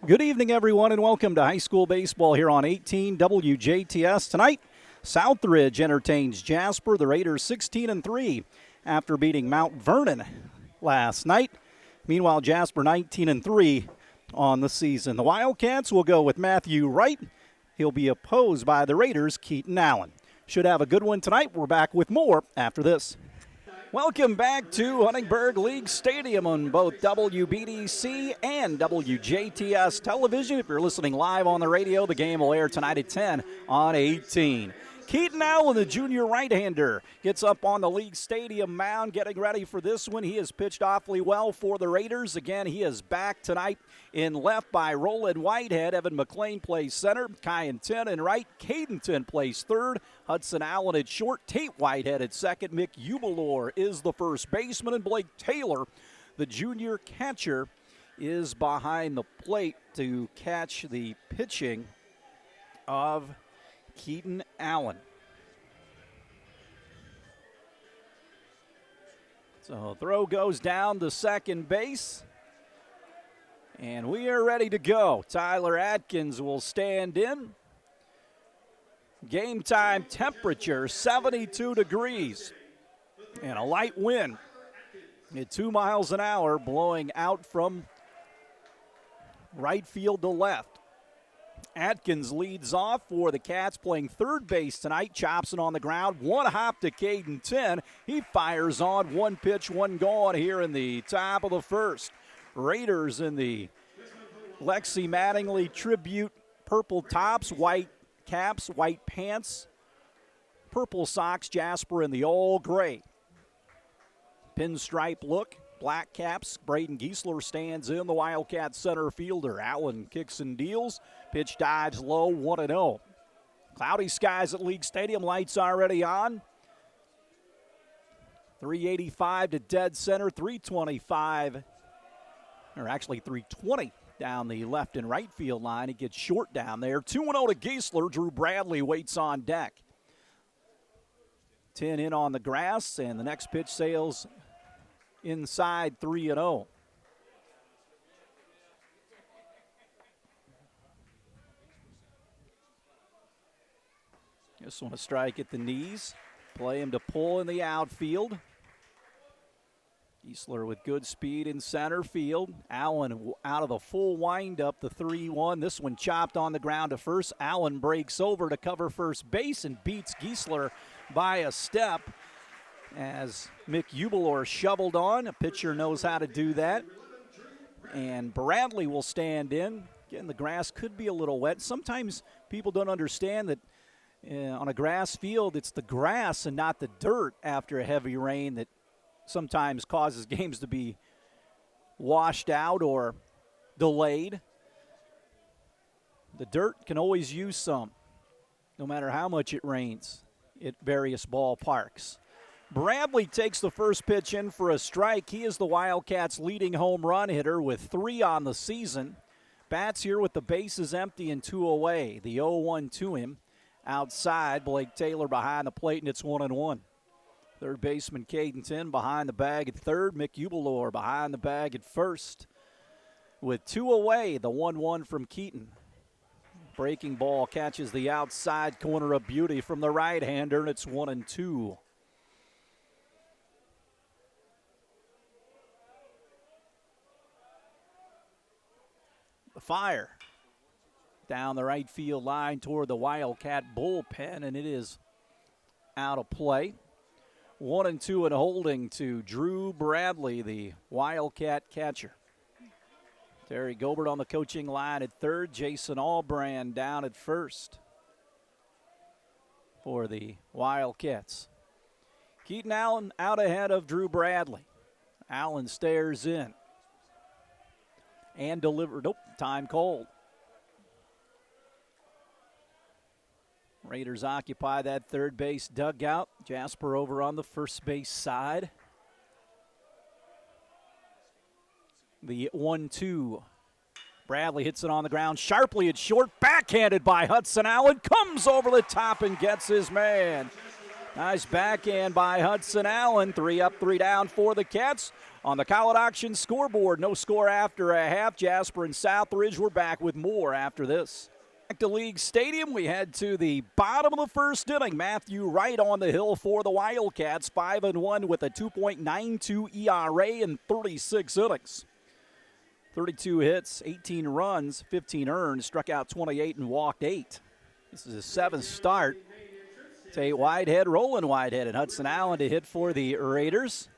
Good evening, everyone, and welcome to high school baseball here on 18 WJTS. Tonight, Southridge entertains Jasper. The Raiders 16-3 after beating Mount Vernon last night. Meanwhile, Jasper 19-3 on the season. The Wildcats will go with Matthew Wright. He'll be opposed by the Raiders' Keaton Allen. Should have a good one tonight. We're back with more after this. Welcome back to Huntingburg League Stadium on both WBDC and WJTS television. If you're listening live on the radio, the game will air tonight at 10 on 18. Keaton Allen, the junior right-hander, gets up on the League Stadium mound, getting ready for this one. He has pitched awfully well for the Raiders. Again, he is back tonight in left by Roland Whitehead. Evan McLean plays center. Kyan Tin in right. Cadenton plays third. Hudson Allen at short. Tate Whitehead at second. Mick Ubalor is the first baseman. And Blake Taylor, the junior catcher, is behind the plate to catch the pitching of Keaton Allen. So throw goes down to second base. And we are ready to go. Tyler Atkins will stand in. Game time temperature 72 degrees. And a light wind at 2 miles an hour blowing out from right field to left. Atkins leads off for the Cats, playing third base tonight. Chops it on the ground. One hop to Caden 10. He fires on. One pitch, one gone here in the top of the first. Raiders in the Lexi Mattingly tribute purple tops, white caps, white pants, purple socks. Jasper in the all gray. Pinstripe look. Black caps. Braden Giesler stands in. The Wildcat center fielder. Allen kicks and deals. Pitch dives low, 1-0. Cloudy skies at League Stadium. Lights already on. 385 to dead center. 325, or actually 320 down the left and right field line. It gets short down there. 2-0 to Giesler. Drew Bradley waits on deck. 10 in on the grass, and the next pitch sails inside 3-0. This one a strike at the knees. Play him to pull in the outfield. Giesler with good speed in center field. Allen out of the full windup, the 3-1. This one chopped on the ground to first. Allen breaks over to cover first base and beats Giesler by a step as Mick Ubalor shoveled on. A pitcher knows how to do that. And Bradley will stand in. Again, the grass could be a little wet. Sometimes people don't understand that on a grass field, it's the grass and not the dirt after a heavy rain that sometimes causes games to be washed out or delayed. The dirt can always use some, no matter how much it rains at various ballparks. Bradley takes the first pitch in for a strike. He is the Wildcats' leading home run hitter with 3 on the season. Bats here with the bases empty and 2 away. The 0-1 to him. Outside, Blake Taylor behind the plate, and it's 1-1. Third baseman Caden 10 behind the bag at third. Mick Ubalor behind the bag at first. With 2 away, the 1-1 from Keaton. Breaking ball catches the outside corner of beauty from the right-hander, and it's 1-2. The fire down the right field line toward the Wildcat bullpen, and it is out of play. 1-2 and holding to Drew Bradley, the Wildcat catcher. Terry Gobert on the coaching line at third. Jason Albrand down at first for the Wildcats. Keaton Allen out ahead of Drew Bradley. Allen stares in and delivered. Nope, time called. Raiders occupy that third base dugout. Jasper over on the first base side. The 1-2. Bradley hits it on the ground sharply at short. Backhanded by Hudson Allen. Comes over the top and gets his man. Nice backhand by Hudson Allen. 3 up, 3 down for the Cats. On the College Auction scoreboard, no score after a half. Jasper and Southridge were back with more after this. Back to League Stadium, we head to the bottom of the first inning. Matthew Wright on the hill for the Wildcats, 5-1 with a 2.92 ERA in 36 innings. 32 hits, 18 runs, 15 earned, struck out 28 and walked 8. This is his 7th start. Tate Whitehead, Roland Whitehead, and Hudson Allen to hit for the Raiders.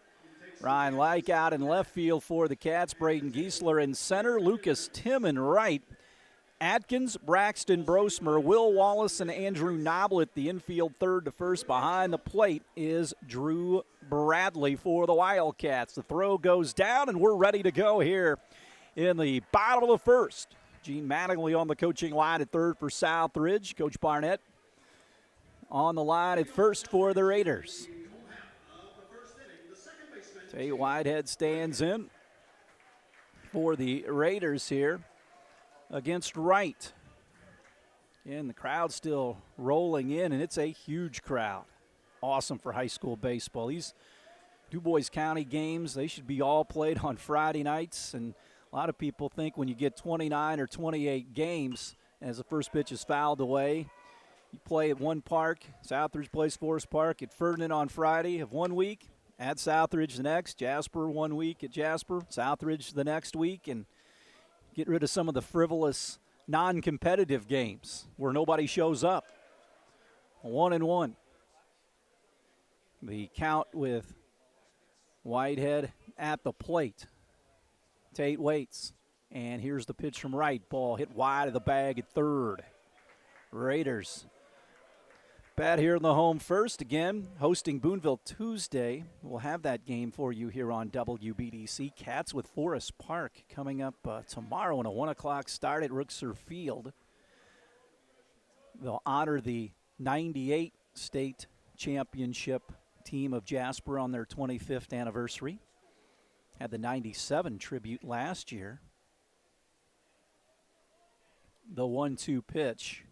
Ryan Like out in left field for the Cats. Braden Giesler in center. Lucas Tim in right. Atkins, Braxton Brosmer, Will Wallace, and Andrew Noblet, the infield third to first. Behind the plate is Drew Bradley for the Wildcats. The throw goes down, and we're ready to go here in the bottom of the first. Gene Mattingly on the coaching line at third for Southridge. Coach Barnett on the line at first for the Raiders. Tate Whitehead stands in for the Raiders here against Wright. And the crowd still rolling in, and it's a huge crowd. Awesome for high school baseball. These DuBois County games, they should be all played on Friday nights, and a lot of people think when you get 29 or 28 games, as the first pitch is fouled away, you play at one park. Southridge plays Forest Park at Ferdinand on Friday of 1 week, at Southridge the next, Jasper 1 week at Jasper, Southridge the next week, and get rid of some of the frivolous, non-competitive games where nobody shows up. 1-1. The count with Whitehead at the plate. Tate waits, and here's the pitch from Wright. Ball hit wide of the bag at third. Raiders bat here in the home first. Again, hosting Boonville Tuesday. We'll have that game for you here on WBDC. Cats with Forest Park coming up tomorrow in a 1 o'clock start at Rookser Field. They'll honor the 98 state championship team of Jasper on their 25th anniversary. Had the 97 tribute last year. The 1-2 pitch.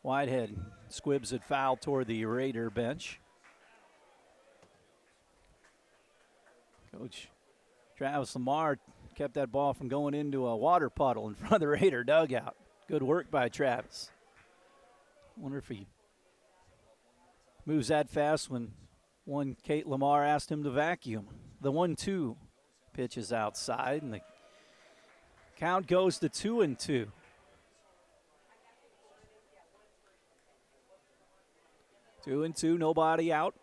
Whitehead squibs it foul toward the Raider bench. Coach Travis Lamar kept that ball from going into a water puddle in front of the Raider dugout. Good work by Travis. Wonder if he moves that fast when one Kate Lamar asked him to vacuum. The 1-2 pitch is outside, and the count goes to 2-2. 2-2, nobody out,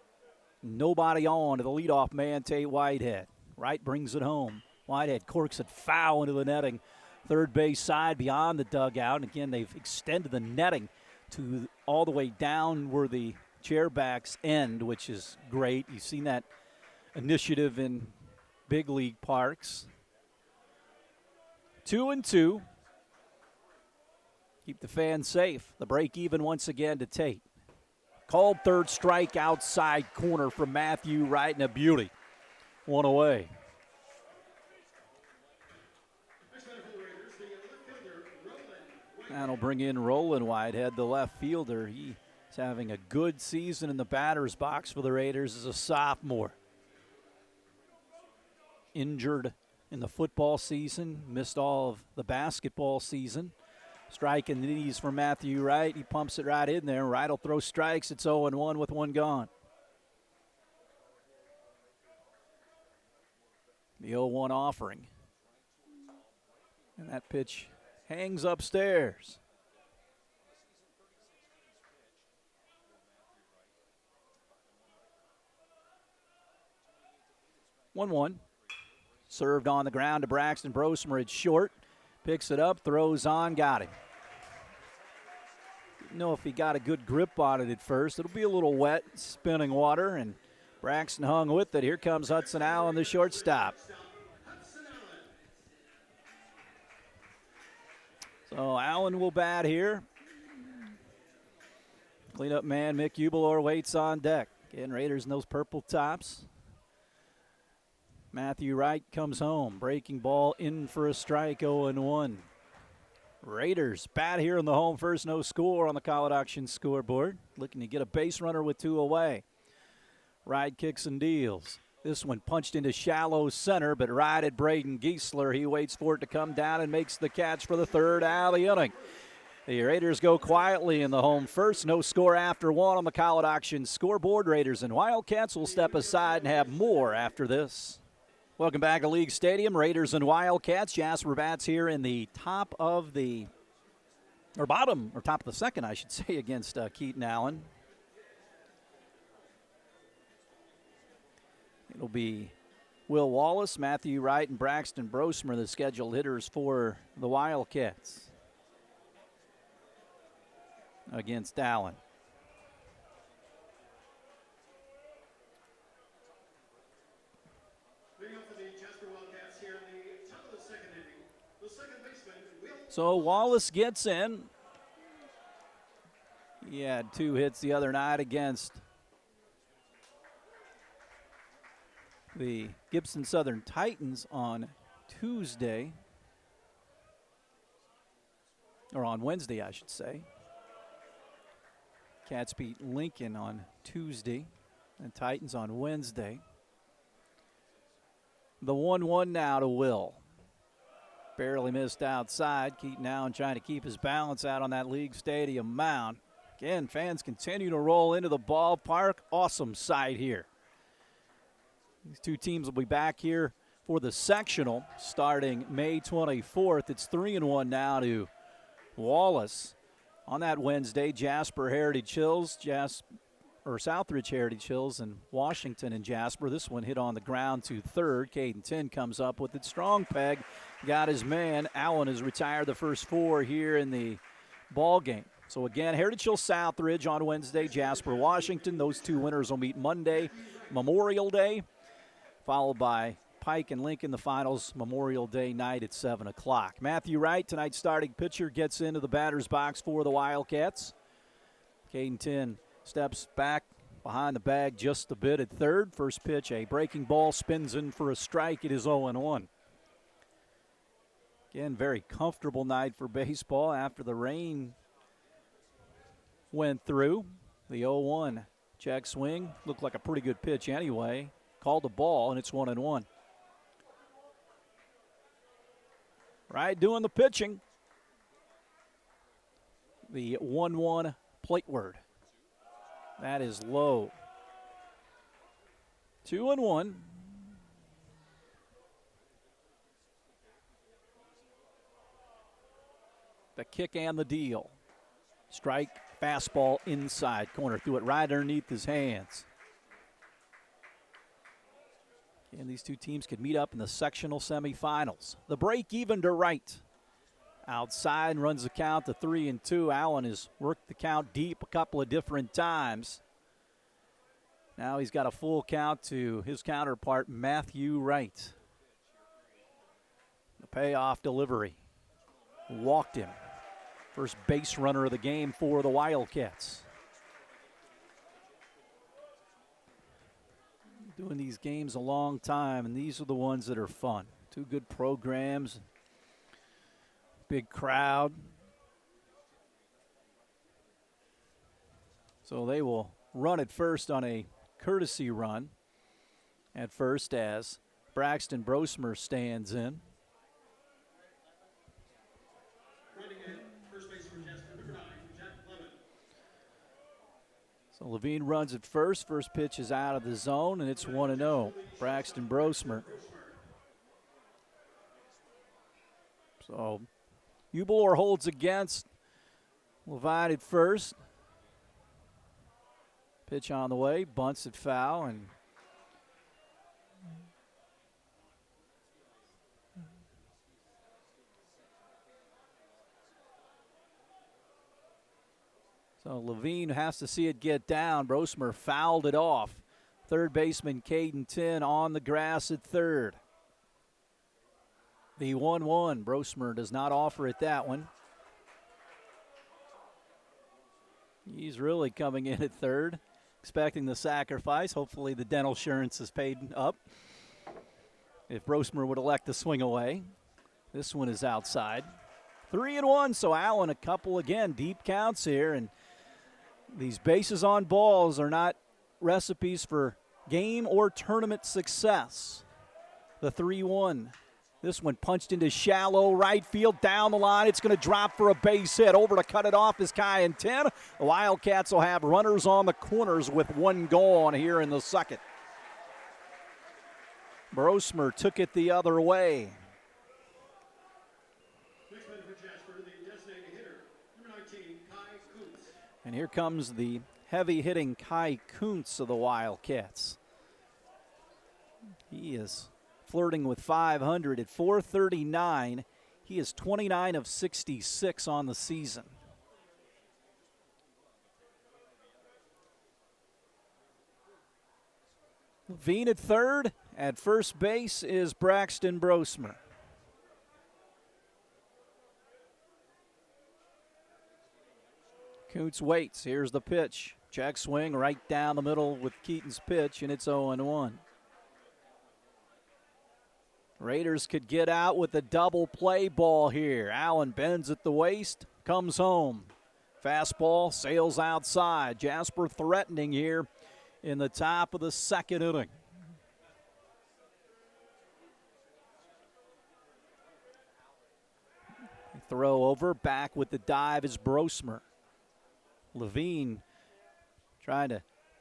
nobody on to the leadoff man, Tate Whitehead. Wright brings it home. Whitehead corks it foul into the netting. Third base side beyond the dugout. And again, they've extended the netting to all the way down where the chairbacks end, which is great. You've seen that initiative in big league parks. 2-2. Keep the fans safe. The break even once again to Tate. Called third strike outside corner from Matthew Wright, and a beauty. One away. That'll bring in Roland Whitehead, the left fielder. He's having a good season in the batter's box for the Raiders as a sophomore. Injured in the football season, missed all of the basketball season. Strike in the knees for Matthew Wright. He pumps it right in there. Wright will throw strikes. It's 0-1 with one gone. The 0-1 offering. And that pitch hangs upstairs. One. Served on the ground to Braxton Brosmer. It's short. Picks it up, throws on, got him. Didn't know if he got a good grip on it at first. It'll be a little wet, spinning water, and Braxton hung with it. Here comes Hudson Allen, the shortstop. So Allen will bat here. Cleanup man Mick Ubelor waits on deck. Again, Raiders in those purple tops. Matthew Wright comes home. Breaking ball in for a strike, 0-1. Raiders bat here in the home first, no score on the college auction scoreboard. Looking to get a base runner with 2 away. Ride kicks and deals. This one punched into shallow center, but right at Braden Giesler. He waits for it to come down and makes the catch for the 3rd out of the inning. The Raiders go quietly in the home first. No score after 1 on the college auction scoreboard. Raiders and Wildcats will step aside and have more after this. Welcome back to League Stadium. Raiders and Wildcats. Jasper bats here in the top of the, or bottom, or top of the second, I should say, against Keaton Allen. It'll be Will Wallace, Matthew Wright, and Braxton Brosmer, the scheduled hitters for the Wildcats against Allen. So Wallace gets in. He had 2 hits the other night against the Gibson Southern Titans on Tuesday, or on Wednesday, I should say. Cats beat Lincoln on Tuesday and Titans on Wednesday. The 1-1 now to Will. Barely missed outside. Keaton Allen trying to keep his balance out on that League Stadium mound. Again, fans continue to roll into the ballpark. Awesome sight here. These 2 teams will be back here for the sectional starting May 24th. It's 3-1 now to Wallace. On that Wednesday, Jasper Heritage Hills, Southridge Heritage Hills, and Washington and Jasper. This one hit on the ground to 3rd. Caden 10 comes up with it. Strong peg. Got his man. Allen has retired the first 4 here in the ball game. So again, Heritage Hills Southridge on Wednesday, Jasper Washington. Those 2 winners will meet Monday, Memorial Day, followed by Pike and Lincoln, the finals Memorial Day night at 7 o'clock. Matthew Wright, tonight's starting pitcher, gets into the batter's box for the Wildcats. Caden 10 steps back behind the bag just a bit at 3rd. First pitch, a breaking ball, spins in for a strike. It is 0-1. Again, very comfortable night for baseball after the rain went through. The 0-1 check swing looked like a pretty good pitch anyway. Called the ball, and it's 1-1. Right, doing the pitching. The 1-1 plate word. That is low. 2-1. The kick and the deal. Strike, fastball inside corner. Threw it right underneath his hands. And these 2 teams could meet up in the sectional semifinals. The break even to Wright. Outside, runs the count to 3-2. Allen has worked the count deep a couple of different times. Now he's got a full count to his counterpart, Matthew Wright. The payoff delivery. Walked him. First base runner of the game for the Wildcats. Doing these games a long time, and these are the ones that are fun. 2 good programs. Big crowd. So they will run at first on a courtesy run at first as Braxton Brosmer stands in. So Levine runs at first. First pitch is out of the zone, and it's 1-0. Braxton Brosmer. So Hubelor holds against. Levine at first. Pitch on the way, bunts it foul, and so Levine has to see it get down. Brosmer fouled it off. Third baseman Caden 10 on the grass at 3rd. The 1-1. Brosmer does not offer it that one. He's really coming in at 3rd, expecting the sacrifice. Hopefully the dental insurance is paid up if Brosmer would elect to swing away. This one is outside. 3-1, so Allen a couple again, deep counts here, and these bases on balls are not recipes for game or tournament success. The 3-1. This one punched into shallow right field, down the line. It's going to drop for a base hit. Over to cut it off is Kai and 10. The Wildcats will have runners on the corners with one gone here in the second. Brosmer took it the other way. And here comes the heavy-hitting Kai Kuntz of the Wildcats. He is flirting with 500 at .439. He is 29 of 66 on the season. Levine at third. At first base is Braxton Brosmer. Kuntz waits. Here's the pitch. Check swing right down the middle with Keaton's pitch, and it's 0-1. Raiders could get out with a double play ball here. Allen bends at the waist, comes home. Fastball sails outside. Jasper threatening here in the top of the second inning. Throw over, back with the dive is Brosmer. Levine trying to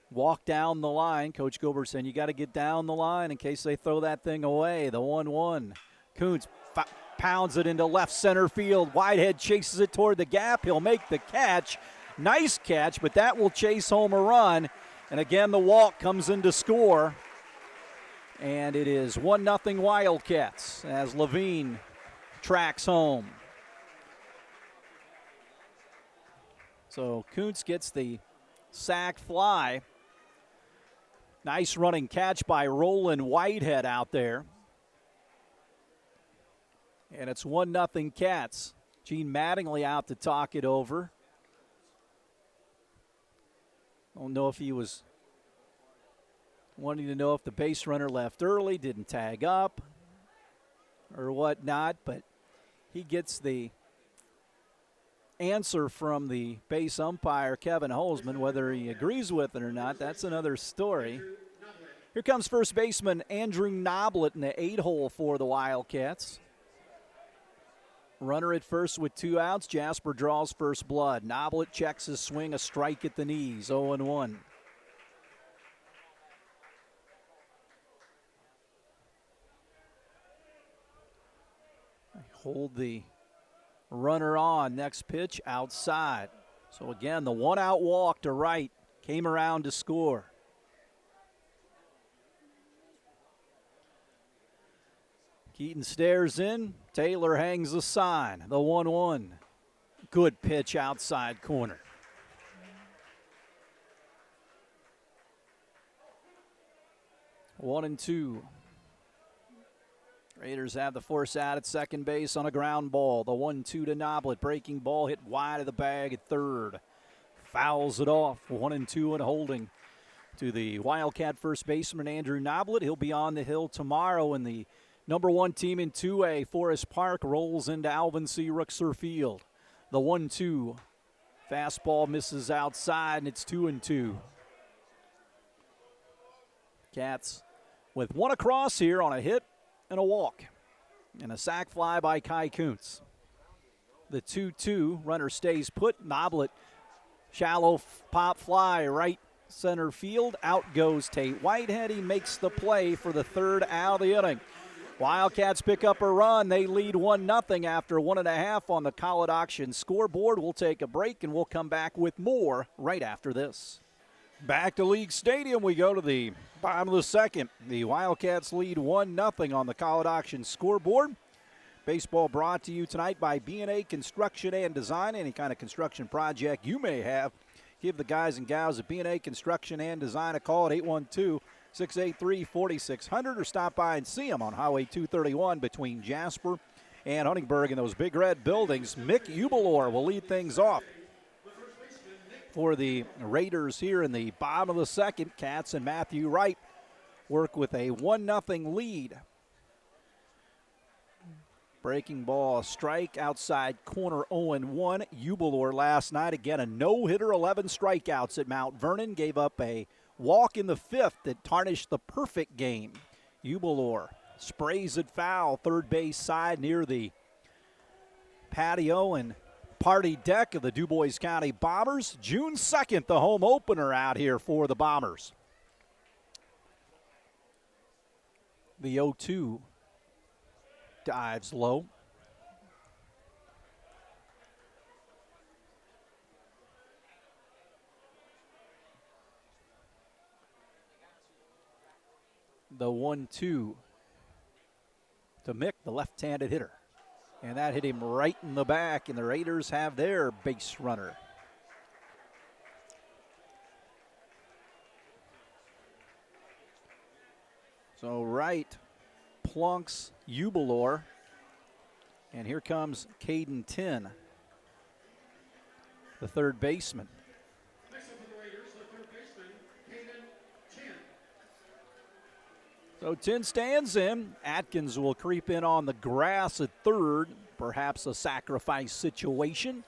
walk down the line. Coach Gilbert saying you got to get down the line in case they throw that thing away. The 1-1. Kuntz pounds it into left center field. Whitehead chases it toward the gap. He'll make the catch. Nice catch, but that will chase home a run. And again, the walk comes in to score. And it is 1-0 Wildcats as Levine tracks home. So Kuntz gets the sac fly. Nice running catch by Roland Whitehead out there. And it's 1-0 Cats. Gene Mattingly out to talk it over. I don't know if he was wanting to know if the base runner left early, didn't tag up, or whatnot, but he gets the answer from the base umpire, Kevin Holzman. Whether he agrees with it or not, that's another story. Here comes first baseman Andrew Noblet in the 8-hole for the Wildcats. Runner at first with 2 outs. Jasper draws first blood. Noblet checks his swing, a strike at the knees, 0-1. Hold the runner on. Next pitch outside. So again, the 1-out walk to right came around to score. Keaton stares in. Taylor hangs the sign. The 1-1. Good pitch outside corner. One and two. Raiders have the force out at second base on a ground ball. The 1-2 to Noblet. Breaking ball hit wide of the bag at third. Fouls it off. 1-2 and holding to the Wildcat first baseman Andrew Noblet. He'll be on the hill tomorrow in the number 1 team in 2A. Forest Park rolls into Alvin C. Ruxer Field. The 1-2. Fastball misses outside, and it's 2-2. Cats with one across here on a hit and a walk. And a sac fly by Kai Kuntz. The 2-2. Runner stays put. Noblet, shallow pop fly right center field. Out goes Tate Whitehead. He makes the play for the third out of the inning. Wildcats pick up a run. They lead 1-0 after 1.5 on the College Auction scoreboard. We'll take a break, and we'll come back with more right after this. Back to League Stadium we go to the bottom of the second. The Wildcats lead 1-0 on the College Auction scoreboard. Baseball brought to you tonight by B&A Construction and Design. Any kind of construction project you may have, give the guys and gals at B&A Construction and Design a call at 812-683-4600 or stop by and see them on Highway 231 between Jasper and Huntingburg in those big red buildings. Mick Ubelor will lead things off for the Raiders here in the bottom of the second. Cats and Matthew Wright work with a 1-0 lead. Breaking ball, a strike outside corner, 0-1. Eubelor last night, again, a no-hitter, 11 strikeouts at Mount Vernon. Gave up a walk in the fifth that tarnished the perfect game. Eubelor sprays it foul, third base side near the patio and party deck of the DuBois County Bombers. June 2nd, the home opener out here for the Bombers. The 0-2 dives low. The 1-2 to Mick, the left-handed hitter. And that hit him right in the back, and the Raiders have their base runner. So Wright plunks Eubelor, and here comes Caden Tin, the third baseman. So Tin stands in. Atkins will creep in on the grass at third, perhaps a sacrifice situation.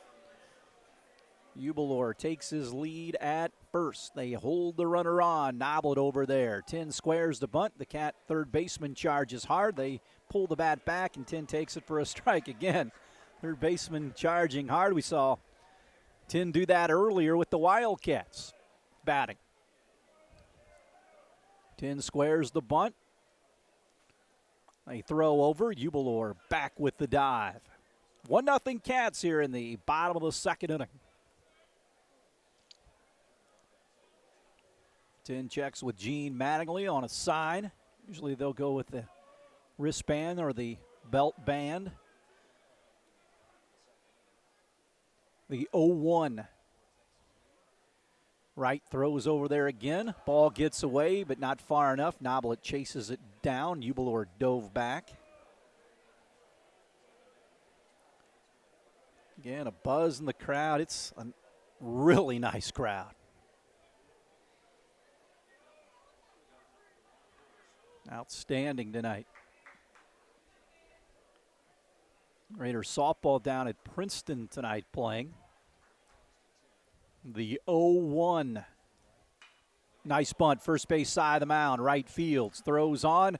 Eubelor takes his lead at first. They hold the runner on. Noblet over there. Tin squares the bunt. The Cat third baseman charges hard. They pull the bat back, and Tin takes it for a strike again. Third baseman charging hard. We saw Tin do that earlier with the Wildcats batting. Tin squares the bunt. They throw over. Eubelor back with the dive. 1-0 Cats here in the bottom of the second inning. Tin checks with Gene Mattingly on a sign. Usually they'll go with the wristband or the belt band. The 0-1. Wright throws over there again. Ball gets away, but not far enough. Noblet chases it down. Eubelor dove back. Again, a buzz in the crowd. It's a really nice crowd. Outstanding tonight. Raiders softball down at Princeton tonight playing. The 0-1. Nice bunt, first base side of the mound, right fields. Throws on,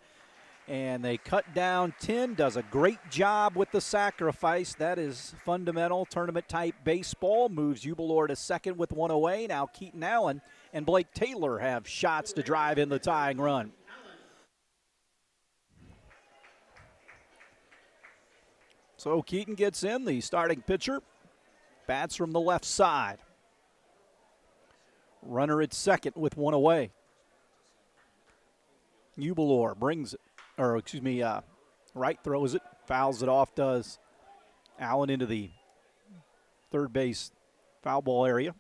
and they cut down. Tin does a great job with the sacrifice. That is fundamental tournament-type baseball. Moves Eubelor to second with one away. Now Keaton Allen and Blake Taylor have shots to drive in the tying run. So Keaton gets in, the starting pitcher. Bats from the left side. Runner at second with one away. Eubelor brings it, Wright throws it, fouls it off, does Allen into the third base foul ball area.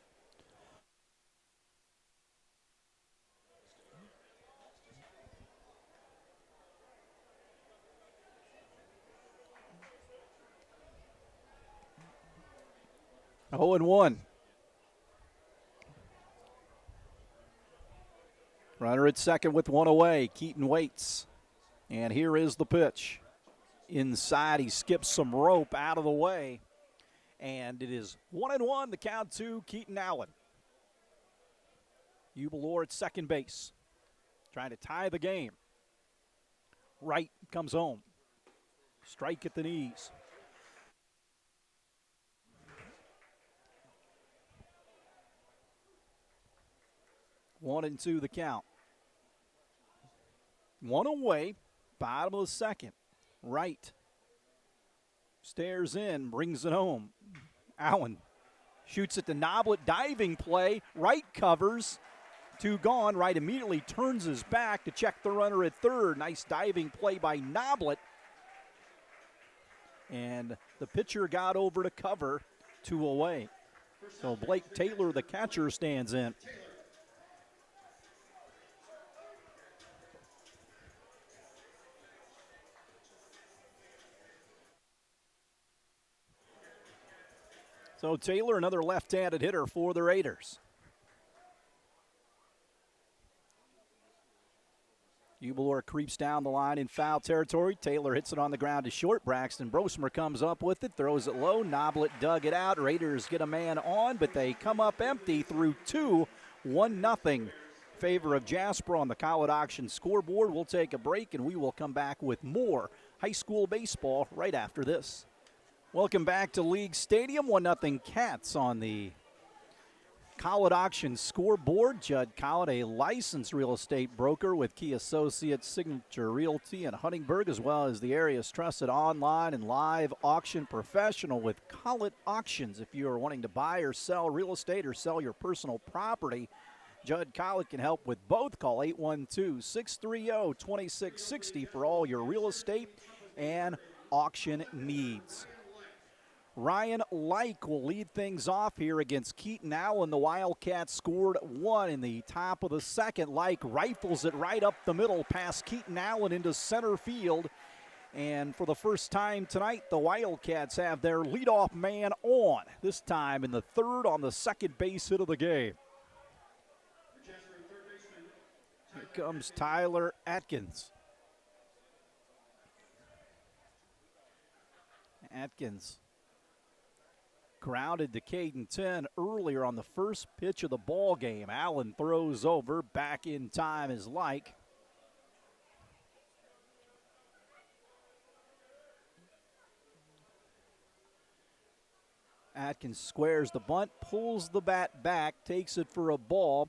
Oh, and 1. Runner at second with one away. Keaton waits. And here is the pitch. Inside, he skips some rope out of the way. And it is 1-1, the count to Keaton Allen. Eubelor at second base. Trying to tie the game. Wright comes home. Strike at the knees. One and two the count. One away, bottom of the second. Wright stares in, brings it home. Allen shoots it to Noblet, diving play. Wright covers, two gone. Wright immediately turns his back to check the runner at third. Nice diving play by Noblet. And the pitcher got over to cover, two away. So Blake Taylor, the catcher, stands in. So Taylor, another left-handed hitter for the Raiders. Hubelor creeps down the line in foul territory. Taylor hits it on the ground to short. Braxton Brosmer comes up with it, throws it low. Noblet dug it out. Raiders get a man on, but they come up empty through two. 1-0 favor of Jasper on the College Auction scoreboard. We'll take a break, and we will come back with more high school baseball right after this. Welcome back to League Stadium. 1-0 Cats on the College Auction scoreboard. Judd Collett, a licensed real estate broker with Key Associates, Signature Realty, and Huntingburg, as well as the area's trusted online and live auction professional with Collett Auctions. If you are wanting to buy or sell real estate or sell your personal property, Judd Collett can help with both. Call 812-630-2660 for all your real estate and auction needs. Ryan Like will lead things off here against Keaton Allen. The Wildcats scored one in the top of the second. Like rifles it right up the middle past Keaton Allen into center field. And for the first time tonight, the Wildcats have their leadoff man on, this time in the third on the second base hit of the game. Here comes Tyler Atkins. Atkins grounded to Caden 10 earlier on the first pitch of the ball game. Allen throws over. Back in time is Like. Atkins squares the bunt, pulls the bat back, takes it for a ball.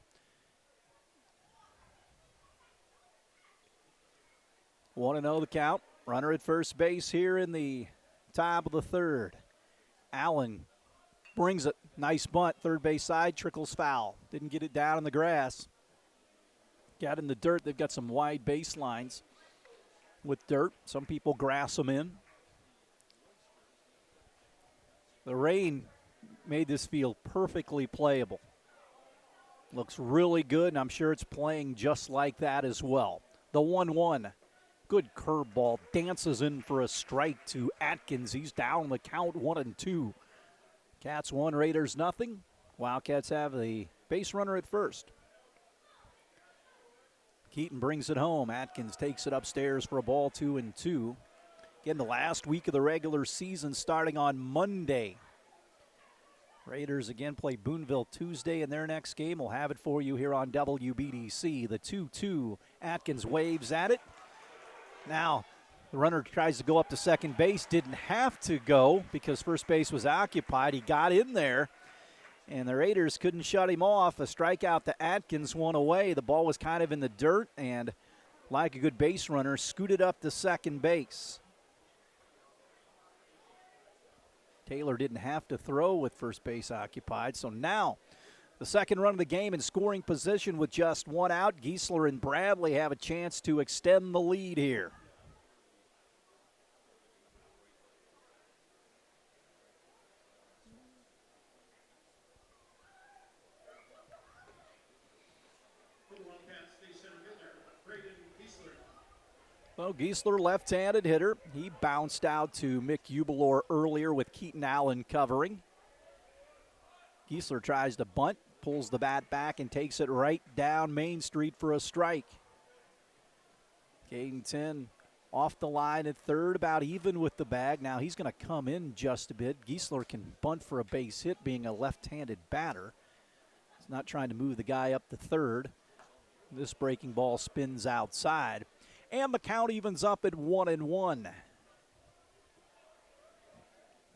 1-0 the count. Runner at first base here in the top of the third. Allen brings it. Nice bunt. Third base side. Trickles foul. Didn't get it down in the grass. Got in the dirt. They've got some wide baselines with dirt. Some people grass them in. The rain made this field perfectly playable. Looks really good, and I'm sure it's playing just like that as well. The 1-1. Good curveball. Dances in for a strike to Atkins. He's down the count 1-2. Cats 1, Raiders nothing. Wildcats have the base runner at first. Keaton brings it home. Atkins takes it upstairs for a ball 2-2. Again, the last week of the regular season starting on Monday. Raiders again play Boonville Tuesday in their next game. We'll have it for you here on WBDC. The 2-2. Atkins waves at it. Now, the runner tries to go up to second base. Didn't have to go because first base was occupied. He got in there, and the Raiders couldn't shut him off. A strikeout to Atkins, one away. The ball was kind of in the dirt, and like a good base runner, scooted up to second base. Taylor didn't have to throw with first base occupied, so now the second run of the game in scoring position with just one out. Giesler and Bradley have a chance to extend the lead here. Well, Giesler, left-handed hitter. He bounced out to Mick Hubelor earlier with Keaton Allen covering. Giesler tries to bunt, pulls the bat back, and takes it right down Main Street for a strike. Caden 10 off the line at third, about even with the bag. Now he's going to come in just a bit. Giesler can bunt for a base hit, being a left-handed batter. He's not trying to move the guy up to third. This breaking ball spins outside. And the count evens up at 1-1.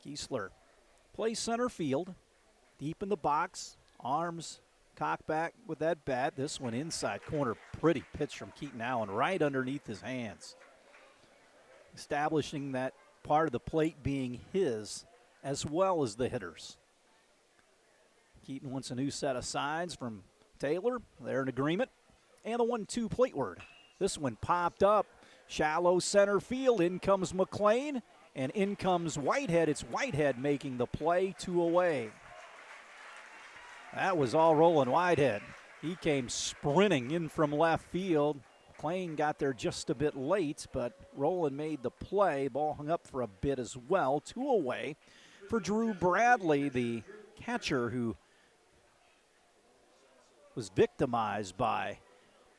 Giesler plays center field, deep in the box, arms cocked back with that bat. This one inside corner, pretty pitch from Keaton Allen right underneath his hands. Establishing that part of the plate being his as well as the hitters. Keaton wants a new set of signs from Taylor. They're in agreement. And the 1-2 plate word. This one popped up, shallow center field. In comes McLean, and in comes Whitehead. It's Whitehead making the play, 2 away. That was all Roland Whitehead. He came sprinting in from left field. McLean got there just a bit late, but Roland made the play. Ball hung up for a bit as well. 2 away for Drew Bradley, the catcher who was victimized by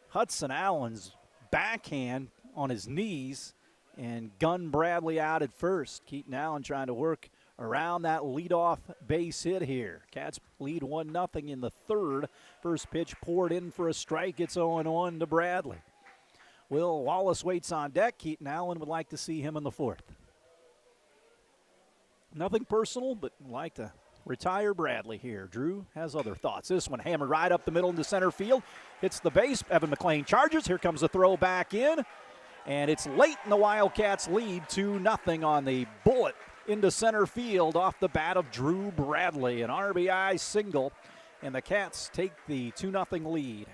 Hudson Allen's backhand on his knees and gunned Bradley out at first. Keaton Allen trying to work around that leadoff base hit here. Cats lead 1-0 in the third. First pitch poured in for a strike. It's 0-1 to Bradley. Will Wallace waits on deck. Keaton Allen would like to see him in the fourth. Nothing personal, but like to retire Bradley here. Drew has other thoughts. This one hammered right up the middle into center field. Hits the base. Evan McLean charges. Here comes the throw back in. And it's late in the Wildcats lead 2-0 on the bullet into center field off the bat of Drew Bradley. An RBI single, and the Cats take the 2-0 lead.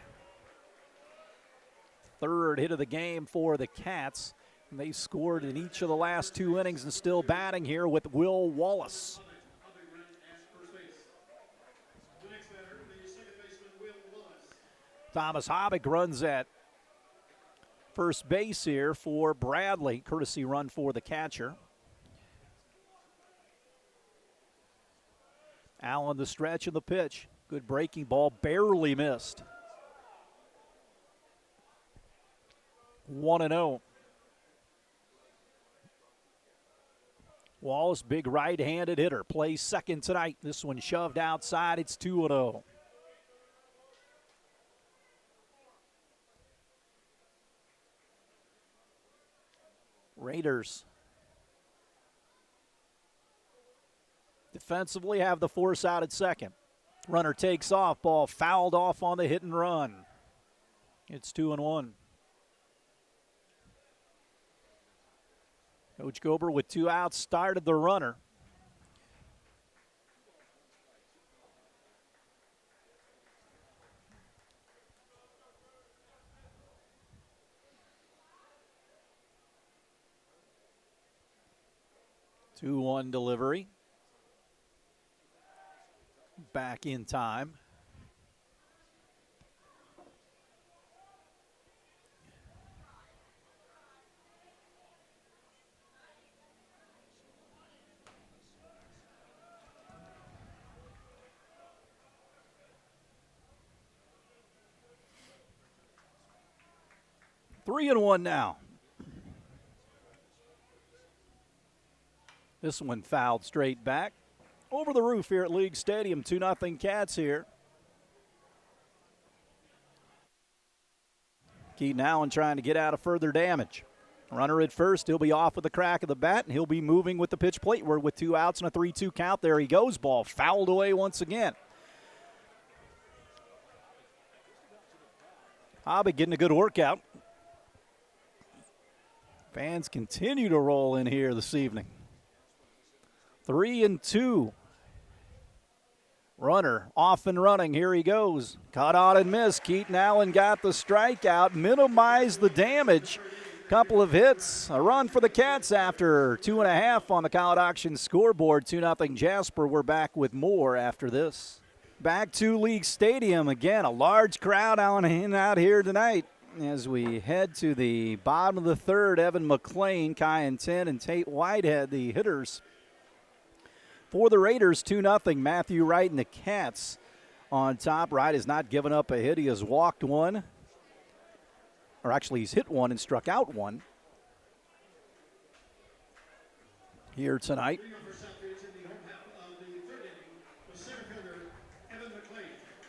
Third hit of the game for the Cats. And they scored in each of the last 2 innings and still batting here with Will Wallace. Thomas Hobbick runs at first base here for Bradley. Courtesy run for the catcher. Allen the stretch of the pitch. Good breaking ball, barely missed. 1-0. Wallace, big right-handed hitter, plays second tonight. This one shoved outside. It's 2-0. Raiders defensively have the force out at second. Runner takes off, ball fouled off on the hit and run. It's 2-1. Coach Gober with 2 outs started the runner. Two-one delivery. Back in time. Three and one now. This one fouled straight back. Over the roof here at League Stadium. 2-0 Cats here. Keaton Allen trying to get out of further damage. Runner at first. He'll be off with the crack of the bat, and he'll be moving with the pitch plate. We're with 2 outs and a 3-2 count. There he goes. Ball fouled away once again. Hobby getting a good workout. Fans continue to roll in here this evening. 3-2. Runner off and running. Here he goes. Caught on and missed. Keaton Allen got the strikeout, minimized the damage. Couple of hits. A run for the Cats after 2.5 on the College Auction scoreboard. 2-0 Jasper. We're back with more after this. Back to League Stadium again. A large crowd out here tonight. As we head to the bottom of the third, Evan McLean, Kyan 10, and Tate Whitehead, the hitters. For the Raiders, 2-0. Matthew Wright and the Cats on top. Wright has not given up a hit. He has walked one. Or actually, he's hit one and struck out one here tonight.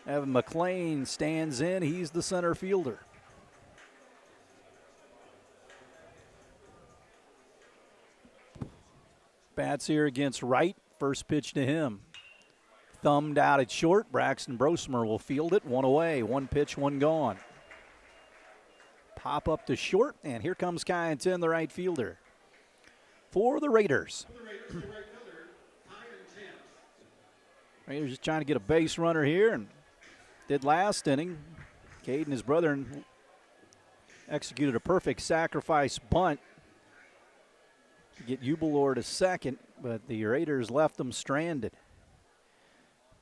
Evan McLean stands in. He's the center fielder. Bats here against Wright. First pitch to him. Thumbed out at short. Braxton Brosmer will field it. One away. One pitch, one gone. Pop up to short, and here comes Kyan 10, the right fielder. For the Raiders. Raiders just trying to get a base runner here, and did last inning. Cade and his brother executed a perfect sacrifice bunt to get Ubelor to second, but the Raiders left them stranded.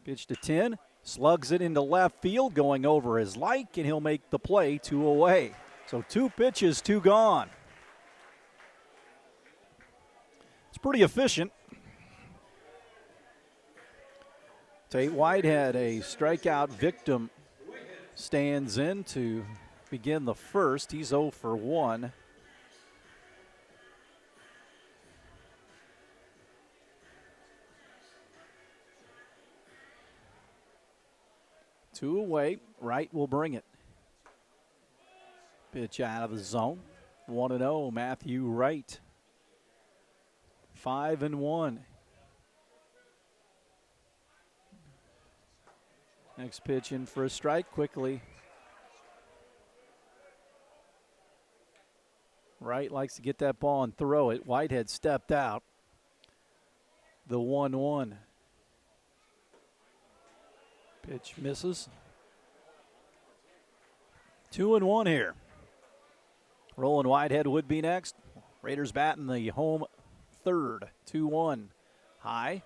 Pitch to 10, slugs it into left field, going over his like, and he'll make the play, 2 away. So 2 pitches, 2 gone. It's pretty efficient. Tate Whitehead, a strikeout victim, stands in to begin the first. He's 0 for 1. Two away. Wright will bring it. Pitch out of the zone. 1-0, Matthew Wright. 5-1. Next pitch in for a strike quickly. Wright likes to get that ball and throw it. Whitehead stepped out. The 1-1. Pitch misses. 2-1 here. Roland Whitehead would be next. Raiders batting the home third. 2-1. High.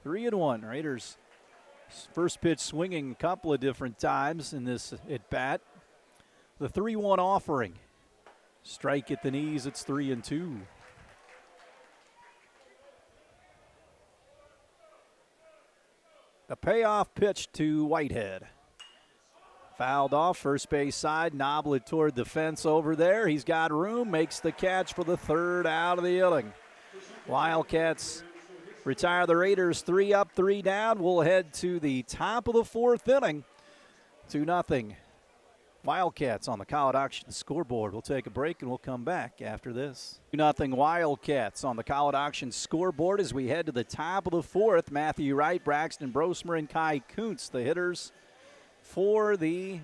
3-1. Raiders first pitch swinging a couple of different times in this at bat. The 3-1 offering. Strike at the knees. It's 3-2. A payoff pitch to Whitehead. Fouled off, first base side, nobble it toward the fence over there. He's got room, makes the catch for the third out of the inning. Wildcats retire the Raiders 3 up, 3 down. We'll head to the top of the fourth inning. 2-0. Wildcats on the College Auction scoreboard. We'll take a break and we'll come back after this. 2-0 Wildcats on the College Auction scoreboard as we head to the top of the fourth. Matthew Wright, Braxton Brosmer, and Kai Kuntz, the hitters for the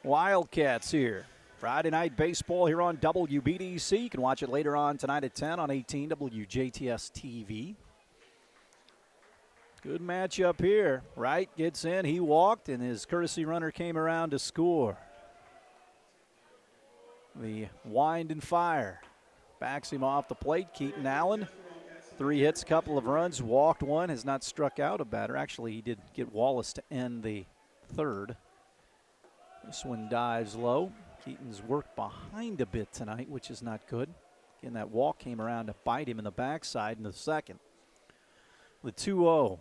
Wildcats here. Friday night baseball here on WBDC. You can watch it later on tonight at 10 on 18 WJTS TV. Good matchup here. Wright gets in, he walked, and his courtesy runner came around to score. The wind and fire backs him off the plate. Keaton Allen, 3 hits, couple of runs, walked one, has not struck out a batter. Actually, he did get Wallace to end the third. This one dives low. Keaton's worked behind a bit tonight, which is not good. Again, that walk came around to bite him in the backside in the second. The 2-0.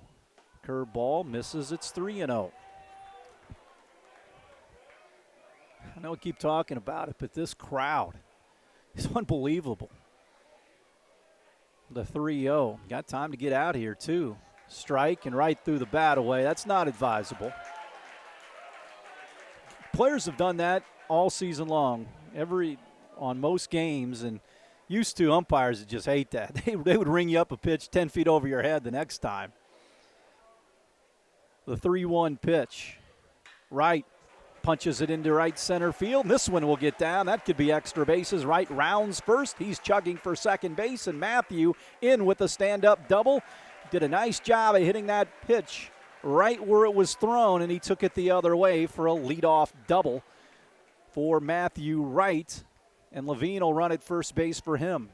Curveball misses. It's 3-0. I know we keep talking about it, but this crowd is unbelievable. The 3-0. Got time to get out here, too. Strike and right through the bat away. That's not advisable. Players have done that all season long, on most games, and used to umpires that just hate that. They would ring you up a pitch 10 feet over your head the next time. The 3-1 pitch. Wright punches it into right center field. And this one will get down. That could be extra bases. Wright rounds first. He's chugging for second base, and Matthew in with a stand-up double. Did a nice job of hitting that pitch right where it was thrown, and he took it the other way for a leadoff double for Matthew Wright. And Levine will run at first base for him.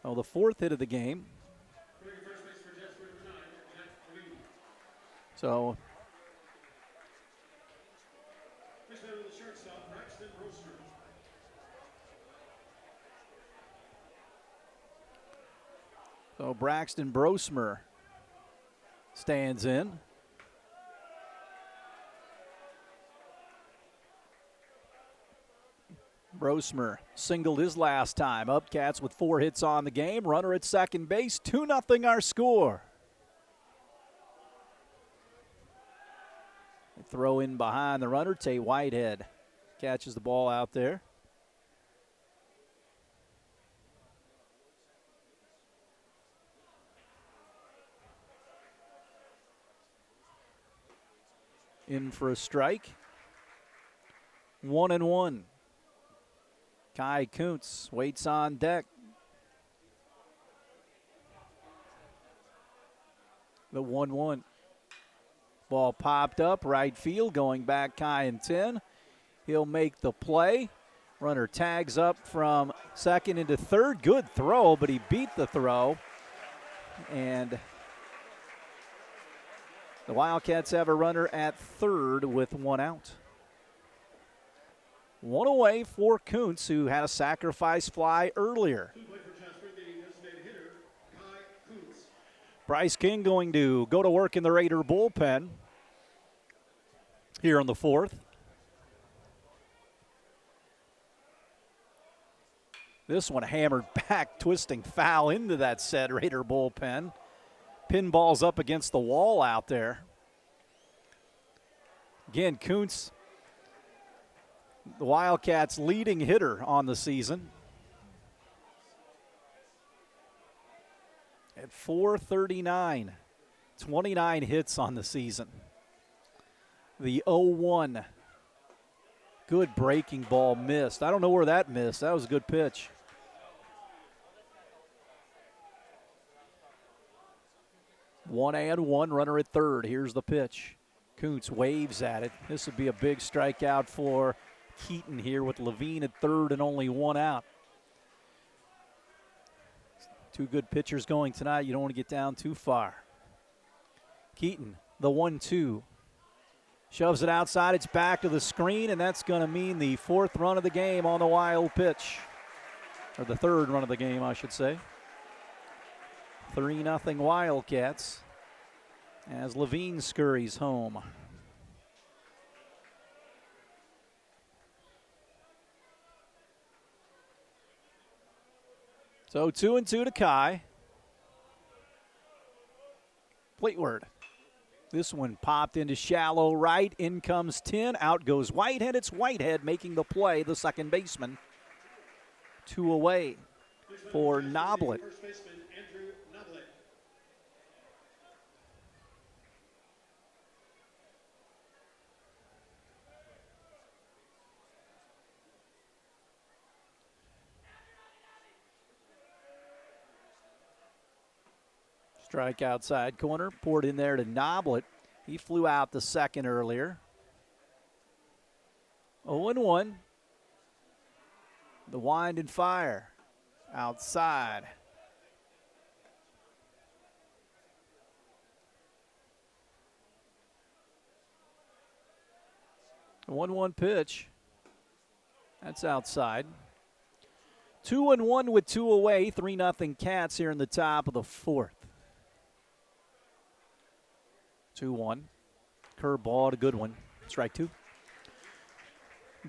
Oh, the fourth hit of the game. So Braxton Brosmer stands in. Brosmer singled his last time. Upcats with 4 hits on the game. Runner at second base. 2-0 our score. Throw in behind the runner. Tay Whitehead catches the ball out there. In for a strike. 1-1. Kai Kuntz waits on deck. The 1-1. Ball popped up, right field, going back Kai and 10. He'll make the play. Runner tags up from second into third. Good throw, but he beat the throw. And the Wildcats have a runner at third with 1 out. 1 away for Kuntz, who had a sacrifice fly earlier. Bryce King going to go to work in the Raider bullpen. here in the fourth. This one hammered back, twisting foul into that said Raider bullpen. Pinballs up against the wall out there. Again, Kuntz, the Wildcats' leading hitter on the season. At .439, 29 hits on the season. The 0-1. Good breaking ball missed. I don't know where that missed. That was a good pitch. One and one, runner at third. Here's the pitch. Kuntz waves at it. This would be a big strikeout for Keaton here with Levine at third and only one out. Two good pitchers going tonight. You don't want to get down too far. Keaton, the 1-2. Shoves it outside. It's back to the screen, and that's going to mean the fourth run of the game on the wild pitch. Or the third run of the game, I should say. 3-0 Wildcats as Levine scurries home. So 2-2 to Kai. Fleetwood. This one popped into shallow right. In comes 10. Out goes Whitehead. It's Whitehead making the play, the second baseman. 2 away for Noblet. Strike outside corner, poured in there to Noblet. He flew out the second earlier. 0-1. The wind and fire outside. A 1-1 pitch. That's outside. 2-1 with 2 away. 3-0 Cats here in the top of the fourth. 2-1. Curveball, a good one. Strike two.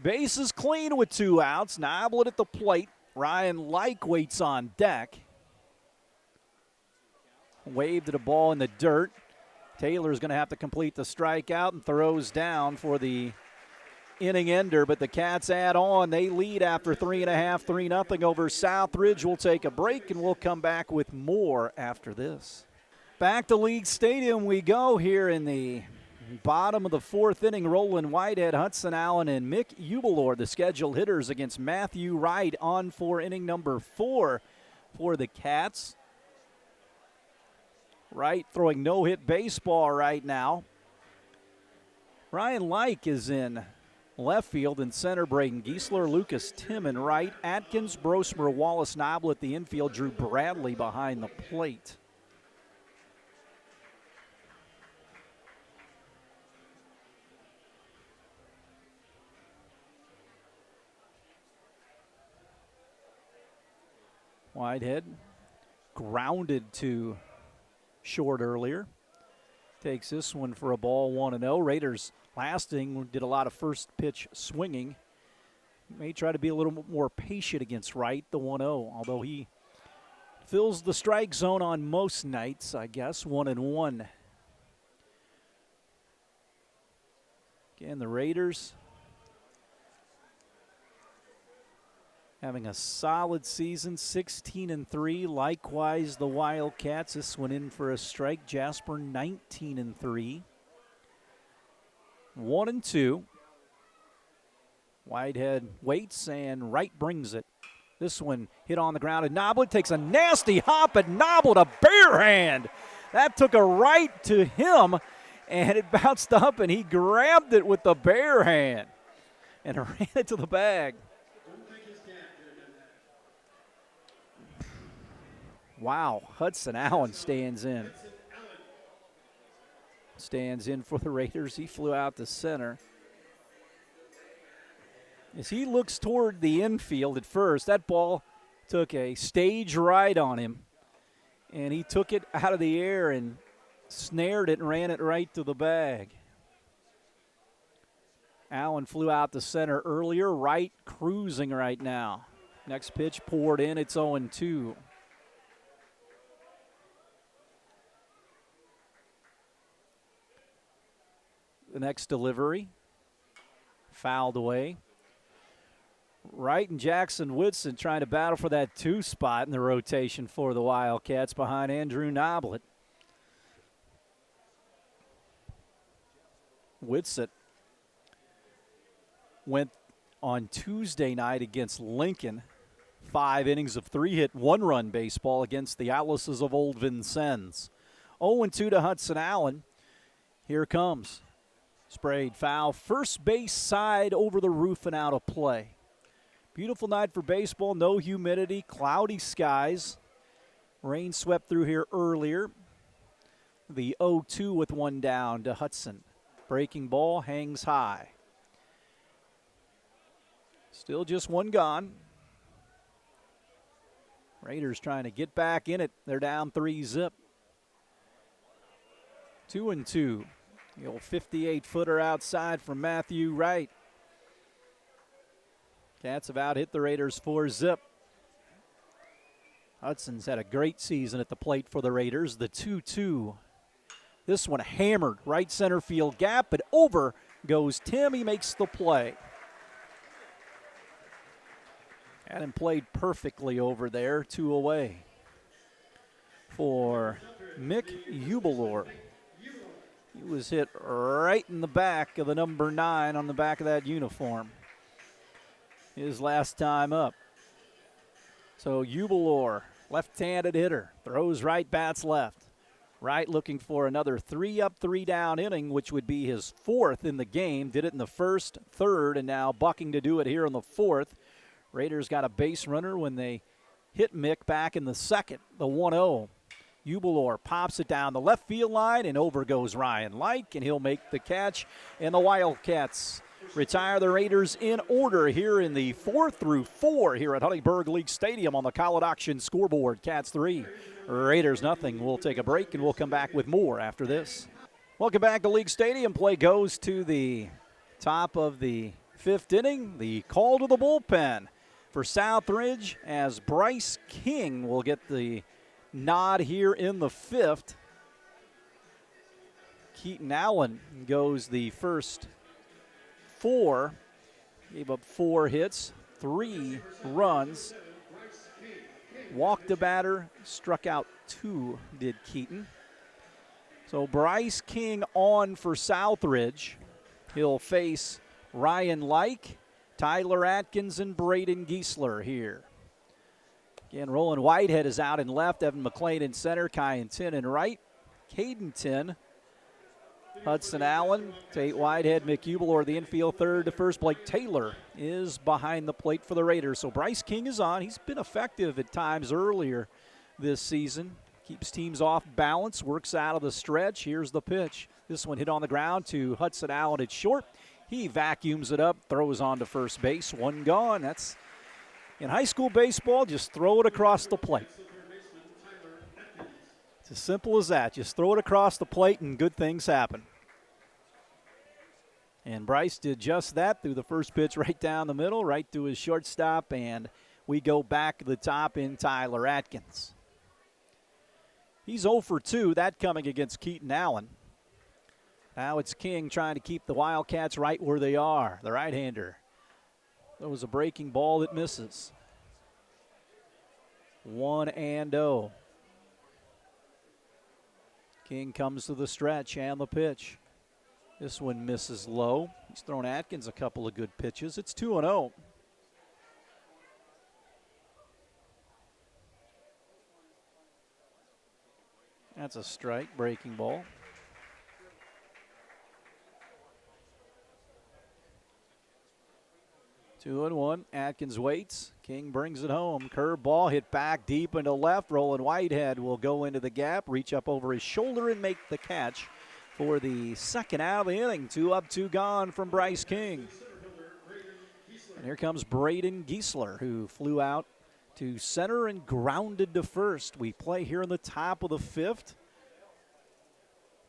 Bases clean with 2 outs. Noblet at the plate. Ryan Like waits on deck. Waved at a ball in the dirt. Taylor's going to have to complete the strikeout and throws down for the inning ender, but the Cats add on. They lead after 3.5, 3-0 over Southridge. We'll take a break and we'll come back with more after this. Back to League Stadium we go here in the bottom of the fourth inning. Roland Whitehead, Hudson Allen, and Mick Ubelor, the scheduled hitters against Matthew Wright on for inning number 4 for the Cats. Wright throwing no-hit baseball right now. Ryan Like is in left field, and center Braden Giesler, Lucas Timon right, Atkins, Brosmer, Wallace, Noblet the infield, Drew Bradley behind the plate. Whitehead grounded to short earlier. Takes this one for a ball, 1-0. Raiders last inning did a lot of first pitch swinging. May try to be a little bit more patient against Wright, the 1-0, although he fills the strike zone on most nights, I guess. 1-1. Again, the Raiders having a solid season, 16-3. Likewise, the Wildcats. This one in for a strike. Jasper, 19-3. 1-2. Whitehead waits, and Wright brings it. This one hit on the ground, and Noblet takes a nasty hop, and Noblet a bare hand. That took a right to him, and it bounced up, and he grabbed it with the bare hand and ran it to the bag. Wow, Hudson Allen stands in. Stands in for the Raiders. He flew out to center. As he looks toward the infield at first, that ball took a stage right on him, and he took it out of the air and snared it and ran it right to the bag. Allen flew out to center earlier. Wright cruising right now. Next pitch poured in. It's 0-2. The next delivery fouled away. Wright and Jackson Woodson trying to battle for that 2 spot in the rotation for the Wildcats behind Andrew Noblet. Woodson went on Tuesday night against Lincoln. 5 innings of 3-hit, 1-run baseball against the Atlases of Old Vincennes. 0-2 to Hudson Allen. Here comes. Sprayed foul. First base side over the roof and out of play. Beautiful night for baseball. No humidity, cloudy skies. Rain swept through here earlier. The 0-2 with 1 down to Hudson. Breaking ball hangs high. Still just 1 gone. Raiders trying to get back in it. They're down 3-zip. 2-2. The old 58-footer outside from Matthew Wright. Cats have out-hit the Raiders 4-zip. Hudson's had a great season at the plate for the Raiders. The 2-2. This one hammered right center field gap, but over goes Tim. He makes the play. Had him played perfectly over there, 2 away for Mick Ubelor. He was hit right in the back of the number 9 on the back of that uniform. His last time up. So Ubelor, left-handed hitter, throws right, bats left. Wright looking for another 3-up, 3-down inning, which would be his 4th in the game. Did it in the 1st, 3rd, and now bucking to do it here in the 4th. Raiders got a base runner when they hit Mick back in the 2nd, the 1-0. Ubelor pops it down the left field line, and over goes Ryan Like, and he'll make the catch. And the Wildcats retire the Raiders in order here in the 4 through 4 here at Huntingburg League Stadium on the College Auction scoreboard. Cats 3, Raiders nothing. We'll take a break, and we'll come back with more after this. Welcome back to League Stadium. Play goes to the top of the 5th inning. The call to the bullpen for Southridge as Bryce King will get the nod here in the 5th. Keaton Allen goes the first 4. Gave up 4 hits, 3 runs. Walked a batter, struck out 2, did Keaton. So Bryce King on for Southridge. He'll face Ryan Like, Tyler Atkins, and Braden Giesler here. Again, Roland Whitehead is out in left, Evan McLean in center, Kyan Tin in right, Caden Tin, Hudson Allen, Tate Whitehead, Mick Ubelor, the infield third to first. Blake Taylor is behind the plate for the Raiders. So Bryce King is on. He's been effective at times earlier this season. Keeps teams off balance, works out of the stretch. Here's the pitch. This one hit on the ground to Hudson Allen at short. He vacuums it up, throws on to first base. 1 gone. That's in high school baseball, just throw it across the plate. It's as simple as that. Just throw it across the plate and good things happen. And Bryce did just that through the first pitch right down the middle, right to his shortstop, and we go back to the top in Tyler Atkins. He's 0 for 2, that coming against Keaton Allen. Now it's King trying to keep the Wildcats right where they are, the right-hander. There was a breaking ball that misses. 1-0. King comes to the stretch and the pitch. This one misses low. He's thrown Atkins a couple of good pitches. It's 2-0. That's a strike, breaking ball. 2-1. Atkins waits. King brings it home. Curve ball hit back deep into left. Roland Whitehead will go into the gap, reach up over his shoulder, and make the catch for the 2nd out of the inning. 2 up, 2 gone from Bryce King. And here comes Braden Giesler, who flew out to center and grounded to first. We play here in the top of the 5th.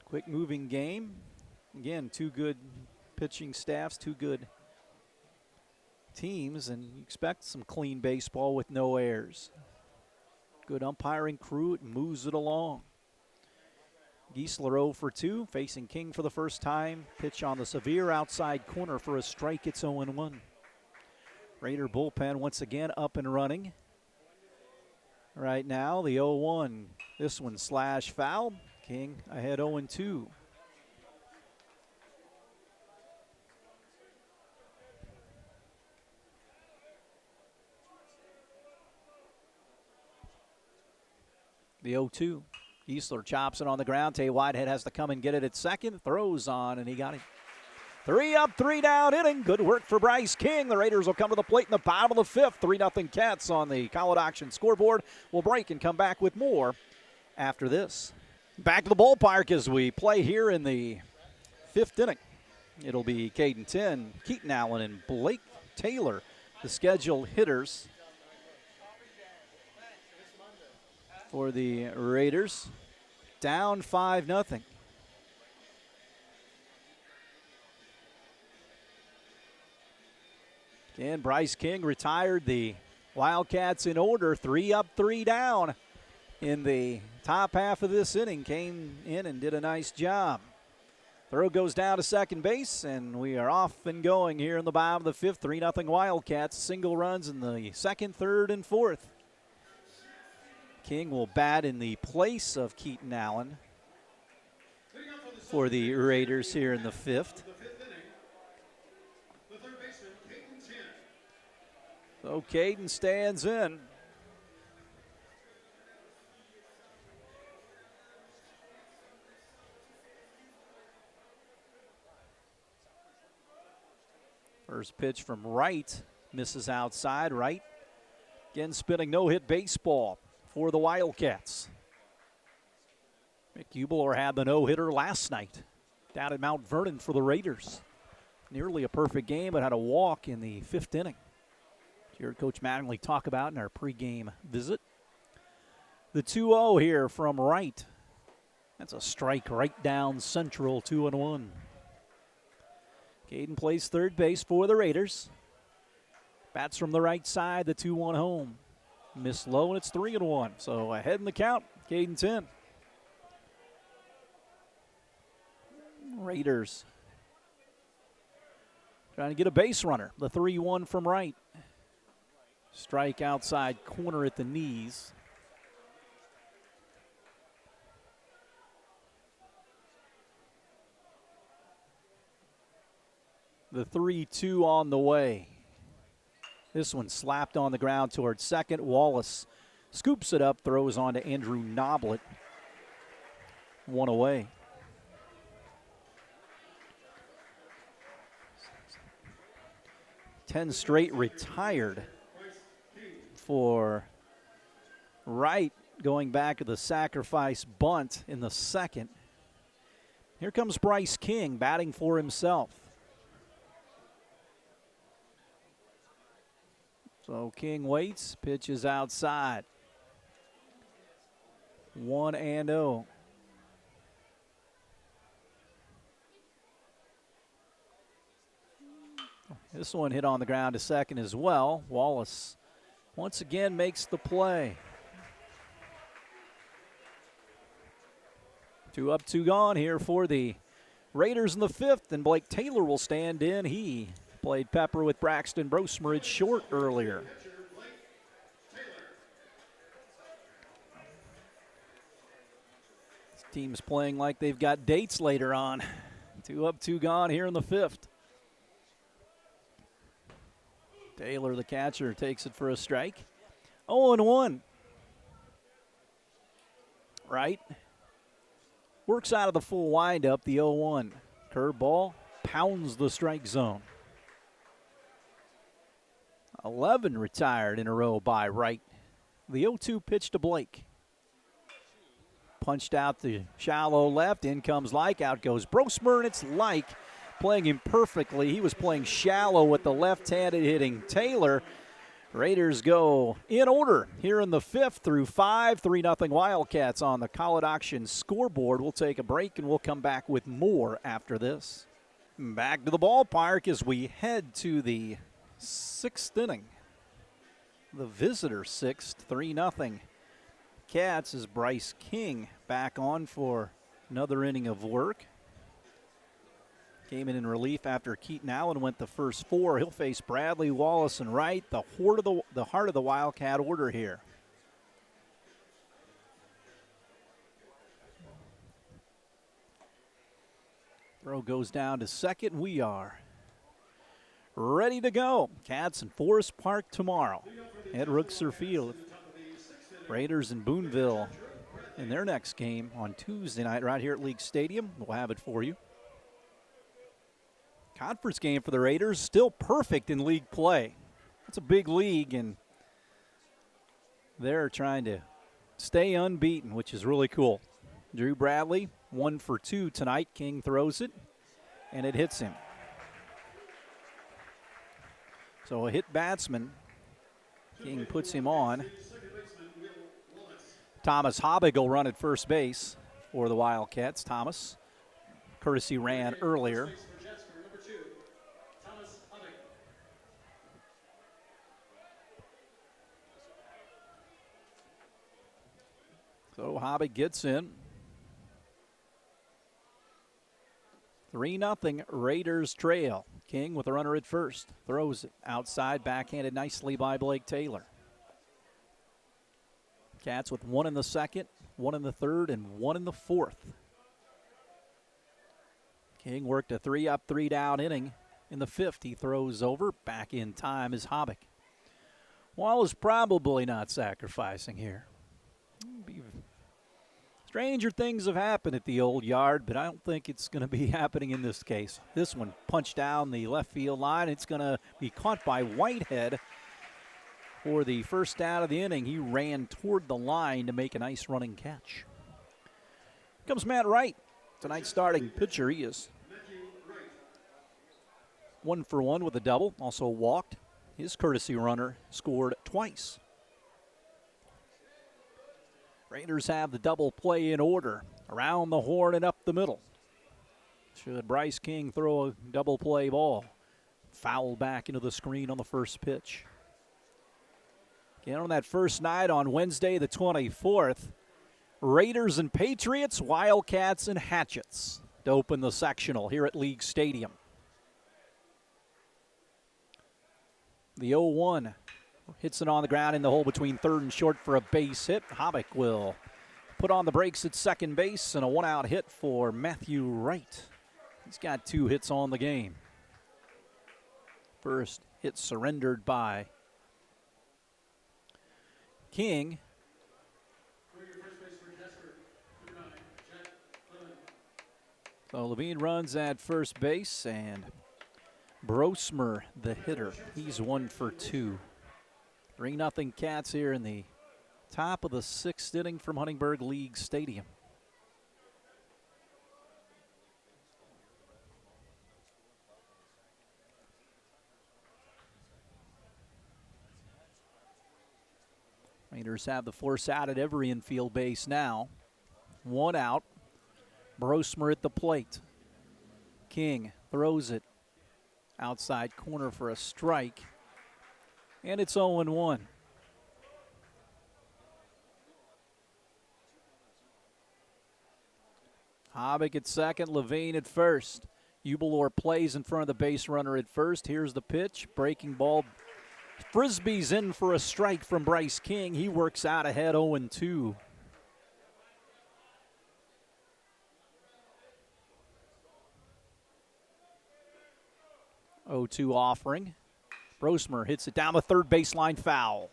Quick moving game. Again, 2 good pitching staffs, two good teams, and you expect some clean baseball with no errors. Good umpiring crew, it moves it along. Giesler 0 for 2, facing King for the first time. Pitch on the severe outside corner for a strike. It's 0-1. Raider bullpen once again up and running. Right now, the 0-1. This one slash foul. King ahead 0-2. The 0-2. Giesler chops it on the ground. Tay Whitehead has to come and get it at second. Throws on, and he got it. 3 up, 3 down inning. Good work for Bryce King. The Raiders will come to the plate in the bottom of the 5th. 3-0 Cats on the College Auction scoreboard. We'll break and come back with more after this. Back to the ballpark as we play here in the 5th inning. It'll be Caden 10, Keaton Allen, and Blake Taylor, the scheduled hitters for the Raiders. Down 5-0. Again, Bryce King retired the Wildcats in order. 3 up, 3 down in the top half of this inning. Came in and did a nice job. Throw goes down to second base, and we are off and going here in the bottom of the 5th. 3-0 Wildcats. Single runs in the 2nd, 3rd, and 4th. King will bat in the place of Keaton Allen for the Raiders here in the 5th. So Caden stands in. First pitch from Wright, misses outside. Wright again spinning no-hit baseball for the Wildcats. Mick Hubler had the no-hitter last night down at Mount Vernon for the Raiders. Nearly a perfect game, but had a walk in the 5th inning. You heard Coach Mattingly talk about in our pregame visit. The 2-0 here from Wright. That's a strike right down central, 2-1. Caden plays third base for the Raiders. Bats from the right side, the 2-1 home. Missed low, and it's 3-1. So ahead in the count, Caden 10. Raiders trying to get a base runner. The 3-1 from Wright. Strike outside corner at the knees. The 3-2 on the way. This one slapped on the ground towards second. Wallace scoops it up, throws on to Andrew Noblet. 1 away. Ten straight retired for Wright, going back to the sacrifice bunt in the 2nd. Here comes Bryce King batting for himself. So King waits, pitches outside. 1-0. This one hit on the ground to second as well. Wallace once again makes the play. 2 up, 2 gone here for the Raiders in the 5th, and Blake Taylor will stand in. He played pepper with Braxton Brosmeridge short earlier. This team's playing like they've got dates later on. 2 up, 2 gone here in the 5th. Taylor, the catcher, takes it for a strike. 0-1. Right. Works out of the full windup, the 0-1. Curveball pounds the strike zone. 11 retired in a row by Wright. The 0-2 pitch to Blake. Punched out the shallow left. In comes Like. Out goes Brosmer, and it's Like playing him perfectly. He was playing shallow with the left-handed hitting Taylor. Raiders go in order here in the 5th through 5. 3-0 Wildcats on the College Auction scoreboard. We'll take a break, and we'll come back with more after this. Back to the ballpark as we head to the 6th inning. The visitor 6th, 3-0. Cats as Bryce King back on for another inning of work. Came in relief after Keaton Allen went the first 4. He'll face Bradley, Wallace, and Wright, the heart of the Wildcat order here. Throw goes down to second. We are ready to go. Cats in Forest Park tomorrow at Rookser Field. Raiders in Boonville in their next game on Tuesday night right here at League Stadium. We'll have it for you. Conference game for the Raiders, still perfect in league play. It's a big league, and they're trying to stay unbeaten, which is really cool. Drew Bradley, 1 for 2 tonight. King throws it, and it hits him. So a hit batsman. King puts him on. Thomas Hobbig will run at first base for the Wildcats. Thomas, courtesy ran earlier. So Hobbig gets in. 3-0 Raiders trail. King with a runner at first. Throws it outside, backhanded nicely by Blake Taylor. Cats with 1 in the 2nd, 1 in the 3rd, and 1 in the 4th. King worked a 3-up, 3-down inning. In the 5th, he throws over. Back in time is Hobbig. Wall is probably not sacrificing here. Stranger things have happened at the old yard, but I don't think it's going to be happening in this case. This one punched down the left field line. It's going to be caught by Whitehead for the first out of the inning. He ran toward the line to make a nice running catch. Here comes Matt Wright, tonight's starting pitcher. He is 1 for 1 with a double, also walked. His courtesy runner scored twice. Raiders have the double play in order. Around the horn and up the middle. Should Bryce King throw a double play ball? Foul back into the screen on the first pitch. Again, on that first night on Wednesday the 24th, Raiders and Patriots, Wildcats and Hatchets to open the sectional here at League Stadium. The 0-1. Hits it on the ground in the hole between third and short for a base hit. Hobbig will put on the brakes at second base, and a 1-out hit for Matthew Wright. He's got 2 hits on the game. First hit surrendered by King. So Levine runs at first base, and Brosmer, the hitter, he's 1 for 2. 3-0 Cats here in the top of the 6th inning from Huntingburg League Stadium. Raiders have the force out at every infield base now. 1 out. Brosmer at the plate. King throws it outside corner for a strike. And it's 0-1. Hobbig at second, Levine at first. Ubelor plays in front of the base runner at first. Here's the pitch, breaking ball. Frisbee's in for a strike from Bryce King. He works out ahead 0-2. (0-2) offering. Brosmer hits it down the third baseline, foul.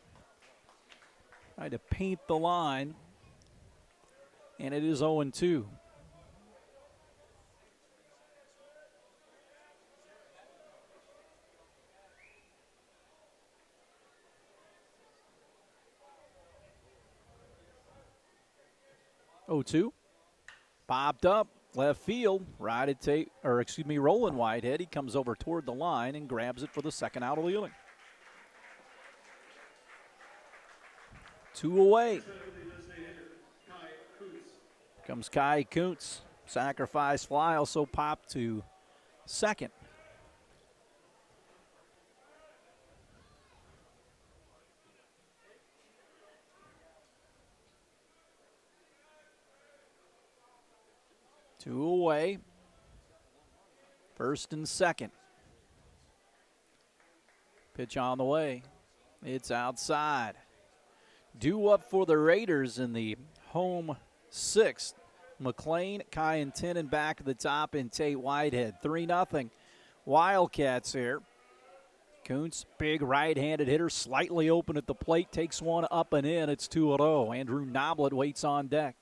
Tried to paint the line, and it is 0-2. Popped up, left field, Roland Whitehead. He comes over toward the line and grabs it for the second out of the inning. 2 away. Comes Kai Kuntz. Sacrifice fly also popped to second. Two away. First and second. Pitch on the way. It's outside. Due up for the Raiders in the home sixth. McLean, Kai and Tenen back at the top, and Tate Whitehead. 3-0. Wildcats here. Kuntz, big right-handed hitter, slightly open at the plate, takes one up and in. It's 2-0. Andrew Noblet waits on deck.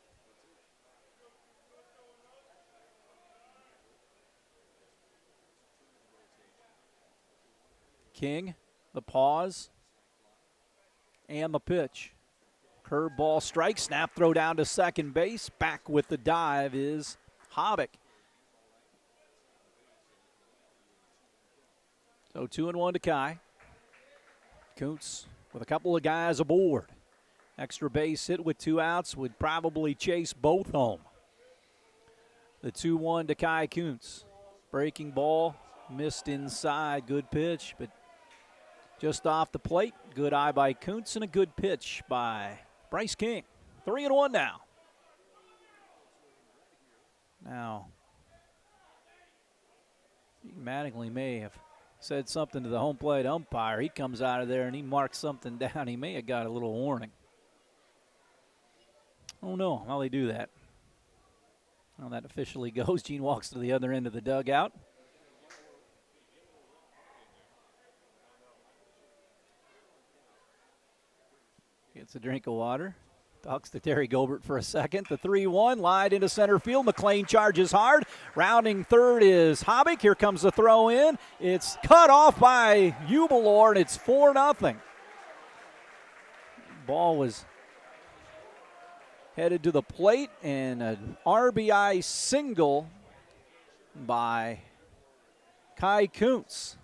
King, the pause, and the pitch. Curveball strike, snap throw down to second base. Back with the dive is Hobbick. So 2-1 to Kai. Kuntz with a couple of guys aboard. Extra base hit with 2 outs would probably chase both home. The 2-1 to Kai Kuntz. Breaking ball, missed inside. Good pitch, but just off the plate. Good eye by Kuntz and a good pitch by Bryce King. 3-1 now. Now, Mattingly may have said something to the home plate umpire. He comes out of there and he marks something down. He may have got a little warning. Oh no, how they do that. Well, that officially goes. Gene walks to the other end of the dugout. Gets a drink of water. Talks to Terry Gilbert for a second. The 3-1, lined into center field. McLean charges hard. Rounding third is Hobbick. Here comes the throw in. It's cut off by Ubalor, and it's 4-0. Ball was headed to the plate, and an RBI single by Kai Kuntz.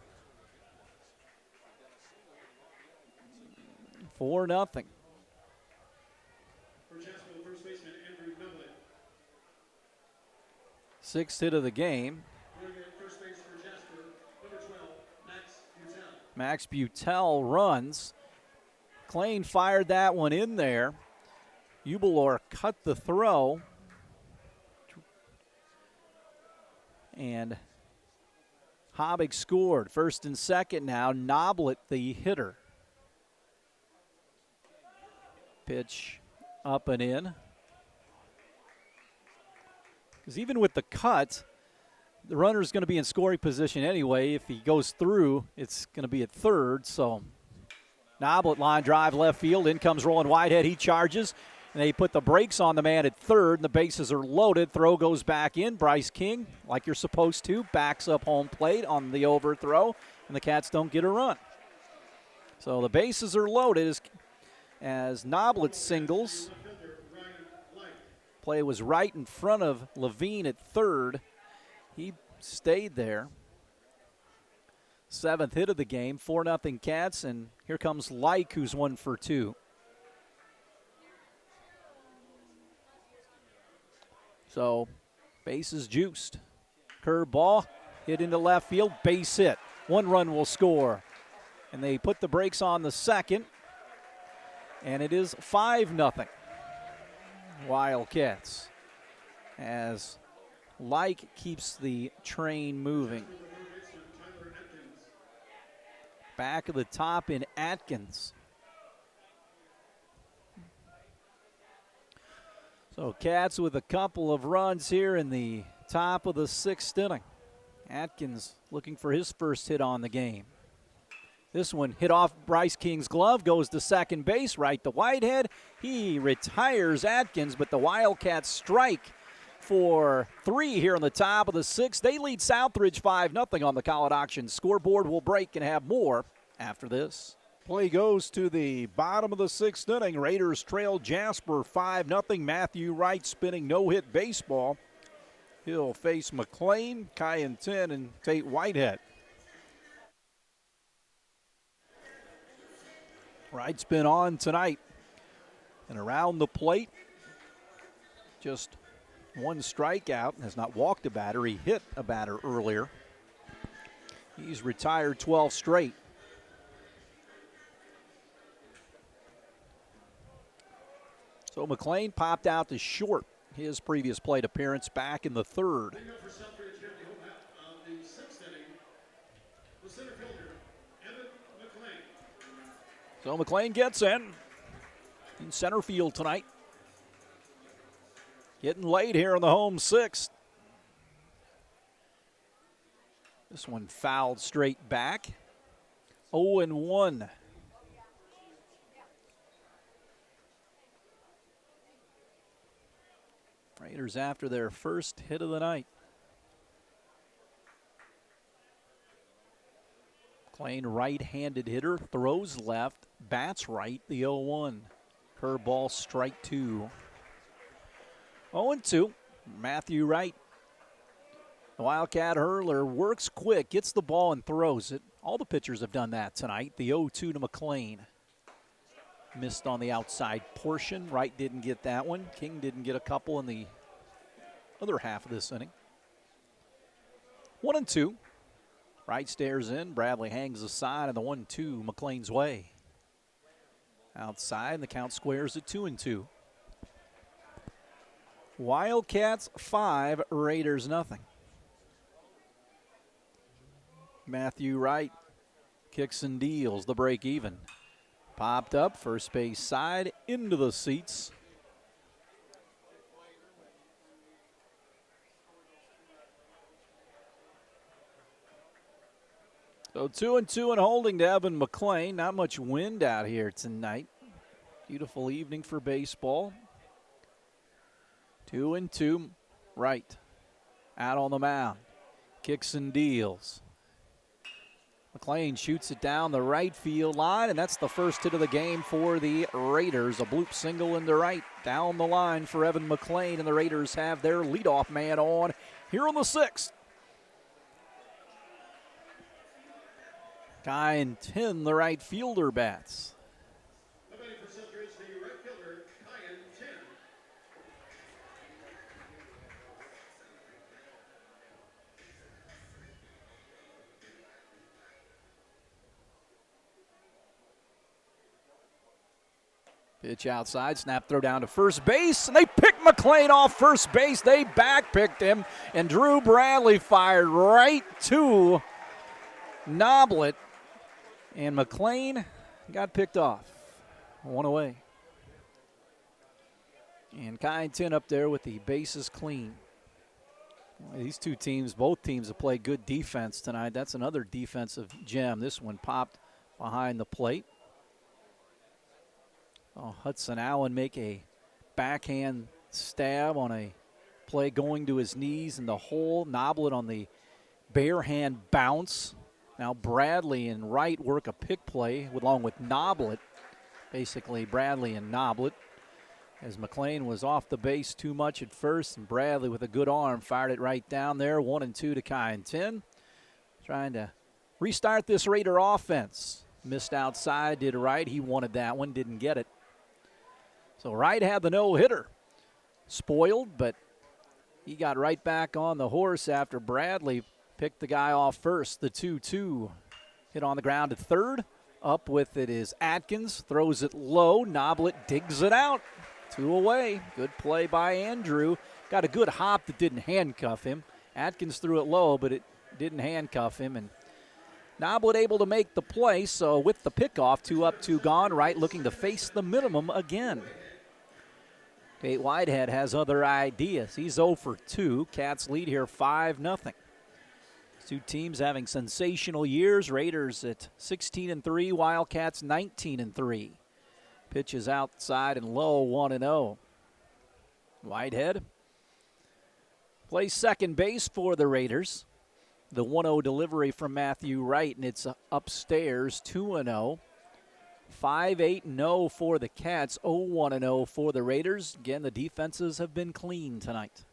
4-0. Sixth hit of the game. Max Butel runs. McLean fired that one in there. Ubalor cut the throw. And Hobbick scored. First and second now. Noblet the hitter. Pitch up and in. Because even with the cut, the runner's going to be in scoring position anyway. If he goes through, it's going to be at third. So Noblet line drive left field. In comes Roland Whitehead. He charges. And they put the brakes on the man at third, and the bases are loaded. Throw goes back in. Bryce King, like you're supposed to, backs up home plate on the overthrow, and the Cats don't get a run. So the bases are loaded as Noblet singles. Play was right in front of Levine at third. He stayed there. Seventh hit of the game, 4-0 Cats, and here comes Like, who's 1 for 2. So, bases juiced. Curveball, hit into left field, base hit. 1 run will score. And they put the brakes on the second, and it is 5-0. Wildcats, as Like keeps the train moving. Back of the top in Atkins. So Cats with a couple of runs here in the top of the 6th inning. Atkins looking for his first hit on the game. This one hit off Bryce King's glove, goes to second base, right to Whitehead. He retires Atkins, but the Wildcats strike for 3 here on the top of the 6th. They lead Southridge 5-0 on the College Auction scoreboard. We'll break and have more after this. Play goes to the bottom of the 6th inning. Raiders trail Jasper 5-0. Matthew Wright spinning no-hit baseball. He'll face McLean, Kai and 10, and Tate Whitehead. Wright's been on tonight. And around the plate, just 1 strikeout. Has not walked a batter. He hit a batter earlier. He's retired 12 straight. So McLean popped out to short his previous plate appearance back in the third. So McLean gets in center field tonight. Getting late here in the home sixth. This one fouled straight back. 0-1. Raiders after their first hit of the night. McLean, right-handed hitter, throws left, bats right, the 0-1. Curveball, strike two. 0-2, Matthew Wright. The Wildcat hurler works quick, gets the ball and throws it. All the pitchers have done that tonight. The 0-2 to McLean. Missed on the outside portion. Wright didn't get that one. King didn't get a couple in the other half of this inning. 1-2. Wright stares in. Bradley hangs aside, and the 1-2 McLean's way. Outside, and the count squares at 2-2. Wildcats 5, Raiders nothing. Matthew Wright kicks and deals the break even. Popped up, first base side, into the seats. So 2-2 and holding to Evan McLean. Not much wind out here tonight. Beautiful evening for baseball. 2-2, Wright out on the mound. Kicks and deals. McLean shoots it down the right field line, and that's the first hit of the game for the Raiders. A bloop single into right down the line for Evan McLean, and the Raiders have their leadoff man on here on the sixth. Guy and 10, the right fielder bats. Pitch outside, snap throw down to first base, and they pick McLean off first base. They backpicked him, and Drew Bradley fired right to Noblet, and McLean got picked off. One away. And Kyneton up there with the bases clean. Well, these two teams, both teams have played good defense tonight. That's another defensive gem. This one popped behind the plate. Oh, Hudson Allen make a backhand stab on a play going to his knees in the hole. Noblet on the bare hand bounce. Now Bradley and Wright work a pick play along with Noblet. Basically Bradley and Noblet. As McLean was off the base too much at first, and Bradley with a good arm fired it right down there. 1-2 to Kyneton. Trying to restart this Raider offense. Missed outside, did Wright. He wanted that one, didn't get it. So Wright had the no-hitter. Spoiled, but he got right back on the horse after Bradley picked the guy off first. The 2-2 hit on the ground at third. Up with it is Atkins. Throws it low. Noblet digs it out. 2 away. Good play by Andrew. Got a good hop that didn't handcuff him. Atkins threw it low, but it didn't handcuff him. And Noblet able to make the play. So with the pickoff, 2 up, 2 gone. Wright looking to face the minimum again. Tate Whitehead has other ideas. He's 0 for 2. Cats lead here 5-0. Two teams having sensational years. Raiders at 16-3, Wildcats 19-3. Pitches outside and low, 1-0. Whitehead plays second base for the Raiders. The 1-0 delivery from Matthew Wright, and it's upstairs, 2-0. 5-8-0 for the Cats, 0-1-0 for the Raiders. Again, the defenses have been clean tonight.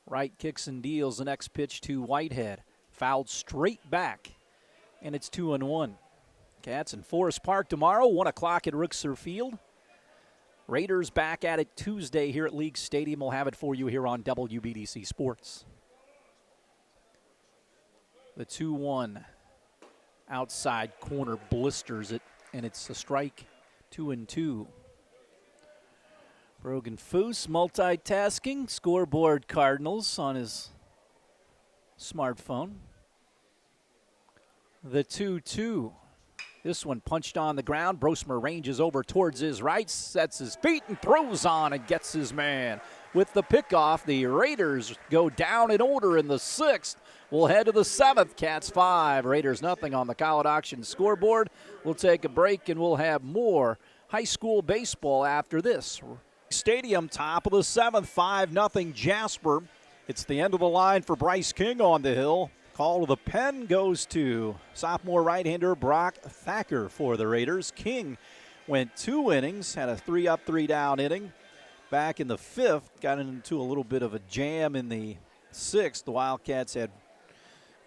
Wright kicks and deals the next pitch to Whitehead. Fouled straight back, and it's 2-1. Cats in Forest Park tomorrow, 1 o'clock at Rooksor Field. Raiders back at it Tuesday here at League Stadium. We'll have it for you here on WBDC Sports. The 2-1 outside corner blisters it, and it's a strike. 2-2. Brogan Foose multitasking. Scoreboard Cardinals on his smartphone. The 2-2. This one punched on the ground. Brosmer ranges over towards his right, sets his feet and throws on and gets his man. With the pickoff, the Raiders go down in order in the 6th. We'll head to the 7th. Cats 5, Raiders nothing on the College Auction scoreboard. We'll take a break and we'll have more high school baseball after this. Stadium, top of the 7th, 5-0 Jasper. It's the end of the line for Bryce King on the hill. Call to the pen goes to sophomore right-hander Brock Thacker for the Raiders. King went 2 innings, had a 3-up, 3-down inning. Back in the 5th, got into a little bit of a jam in the 6th. The Wildcats had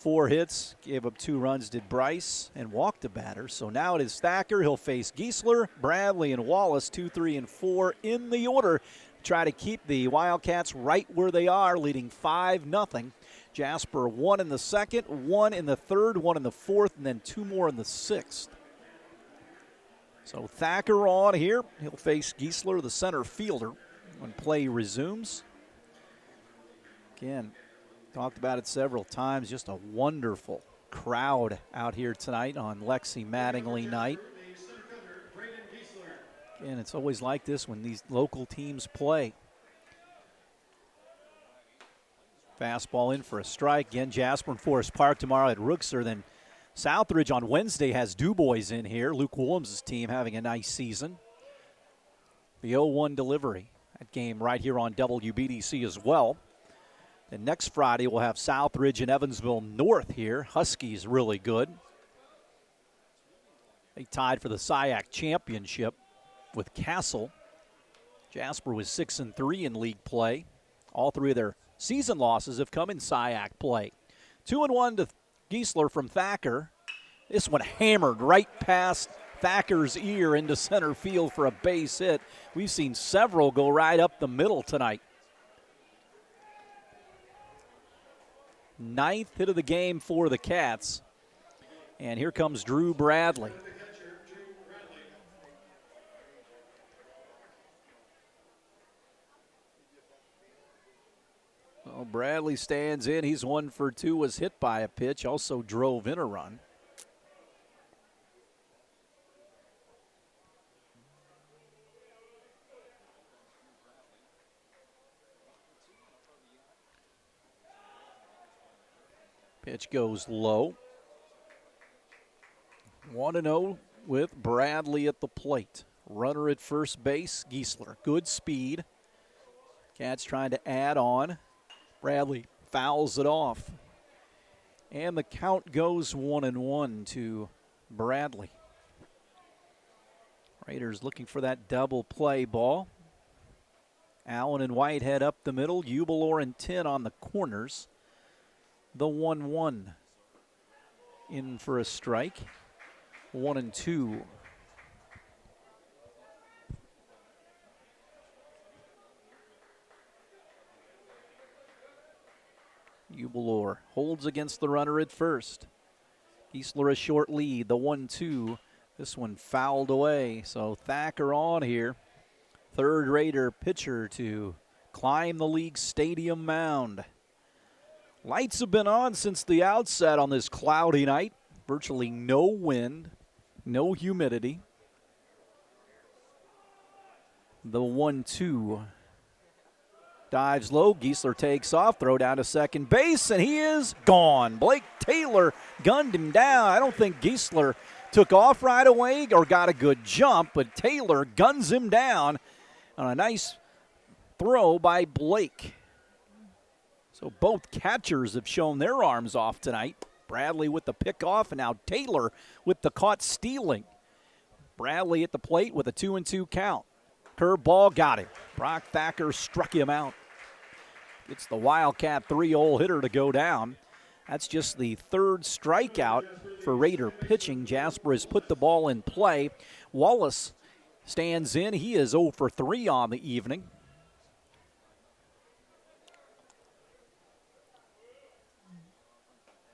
4 hits, gave up 2 runs, did Bryce, and walked a batter. So now it is Thacker. He'll face Giesler, Bradley, and Wallace, 2, 3, and 4 in the order. Try to keep the Wildcats right where they are, leading 5-0. Jasper 1 in the 2nd, 1 in the 3rd, 1 in the 4th, and then 2 more in the 6th. So Thacker on here. He'll face Giesler, the center fielder, when play resumes. Again, talked about it several times. Just a wonderful crowd out here tonight on Lexi Mattingly night. And it's always like this when these local teams play. Fastball in for a strike. Again, Jasper and Forest Park tomorrow at Rookser. Then Southridge on Wednesday has DuBois in here. Luke Williams' team having a nice season. The 0-1 delivery. That game right here on WBDC as well. Then next Friday we'll have Southridge and Evansville North here. Huskies really good. They tied for the SIAC championship with Castle. Jasper was 6-3 in league play. All 3 of their season losses have come in SIAC play. 2-1 to Giesler from Thacker. This one hammered right past Thacker's ear into center field for a base hit. We've seen several go right up the middle tonight. 9th hit of the game for the Cats. And here comes Drew Bradley. Well, Bradley stands in. He's 1 for 2, was hit by a pitch, also drove in a run. Pitch goes low. 1-0 with Bradley at the plate. Runner at first base, Giesler. Good speed. Cats trying to add on. Bradley fouls it off. And the count goes 1-1 to Bradley. Raiders looking for that double play ball. Allen and Whitehead up the middle. Ubelor and Tin on the corners. The 1-1 in for a strike. 1-2. Ubelor holds against the runner at first. Giesler a short lead. The 1-2. This one fouled away. So Thacker on here. 3rd Raider pitcher to climb the league stadium mound. Lights have been on since the outset on this cloudy night. Virtually no wind, no humidity. The 1-2 dives low. Giesler takes off, throw down to second base, and he is gone. Blake Taylor gunned him down. I don't think Giesler took off right away or got a good jump, but Taylor guns him down on a nice throw by Blake. So both catchers have shown their arms off tonight. Bradley with the pickoff, and now Taylor with the caught stealing. Bradley at the plate with a 2-2 count. Curveball got him. Brock Thacker struck him out. It's the Wildcat 3-hole hitter to go down. That's just the 3rd strikeout for Raider pitching. Jasper has put the ball in play. Wallace stands in. He is 0 for 3 on the evening.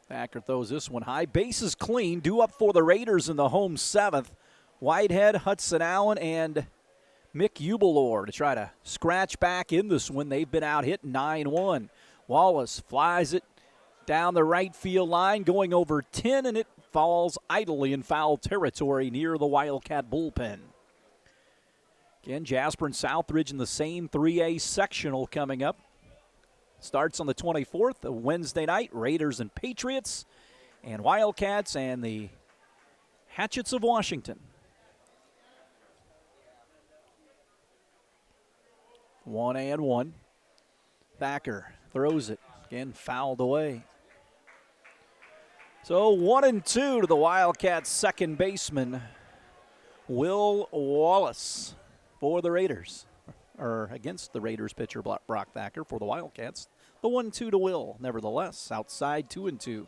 Thacker throws this one high. Base is clean. Due up for the Raiders in the home 7th. Whitehead, Hudson Allen, and Mick Ubelor to try to scratch back in this one. They've been out hit 9-1. Wallace flies it down the right field line, going over 10, and it falls idly in foul territory near the Wildcat bullpen. Again, Jasper and Southridge in the same 3A sectional coming up. Starts on the 24th, a Wednesday night. Raiders and Patriots, and Wildcats and the Hatchets of Washington. 1-1. Thacker throws it. Again, fouled away. So 1-2 to the Wildcats' second baseman, Will Wallace, for the Raiders. Or against the Raiders pitcher Brock Thacker for the Wildcats. The 1-2 to Will, nevertheless. Outside 2-2.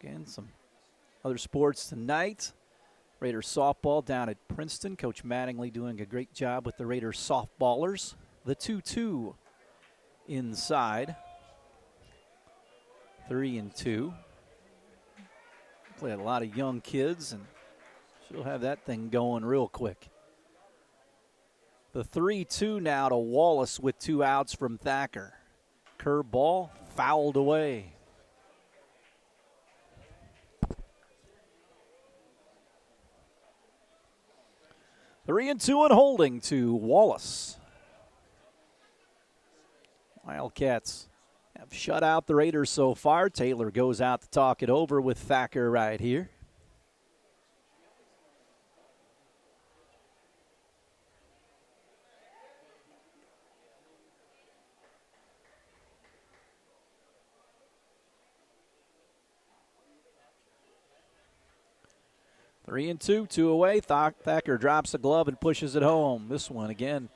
Again, some other sports tonight. Raiders softball down at Princeton. Coach Mattingly doing a great job with the Raiders softballers. The 2-2 inside. 3-2. Play a lot of young kids, and she'll have that thing going real quick. The 3-2 now to Wallace with 2 outs from Thacker. Curveball fouled away. Three and holding to Wallace. Wildcats have shut out the Raiders so far. Taylor goes out to talk it over with Thacker right here. Three and two away. Thacker drops the glove and pushes it home. This one again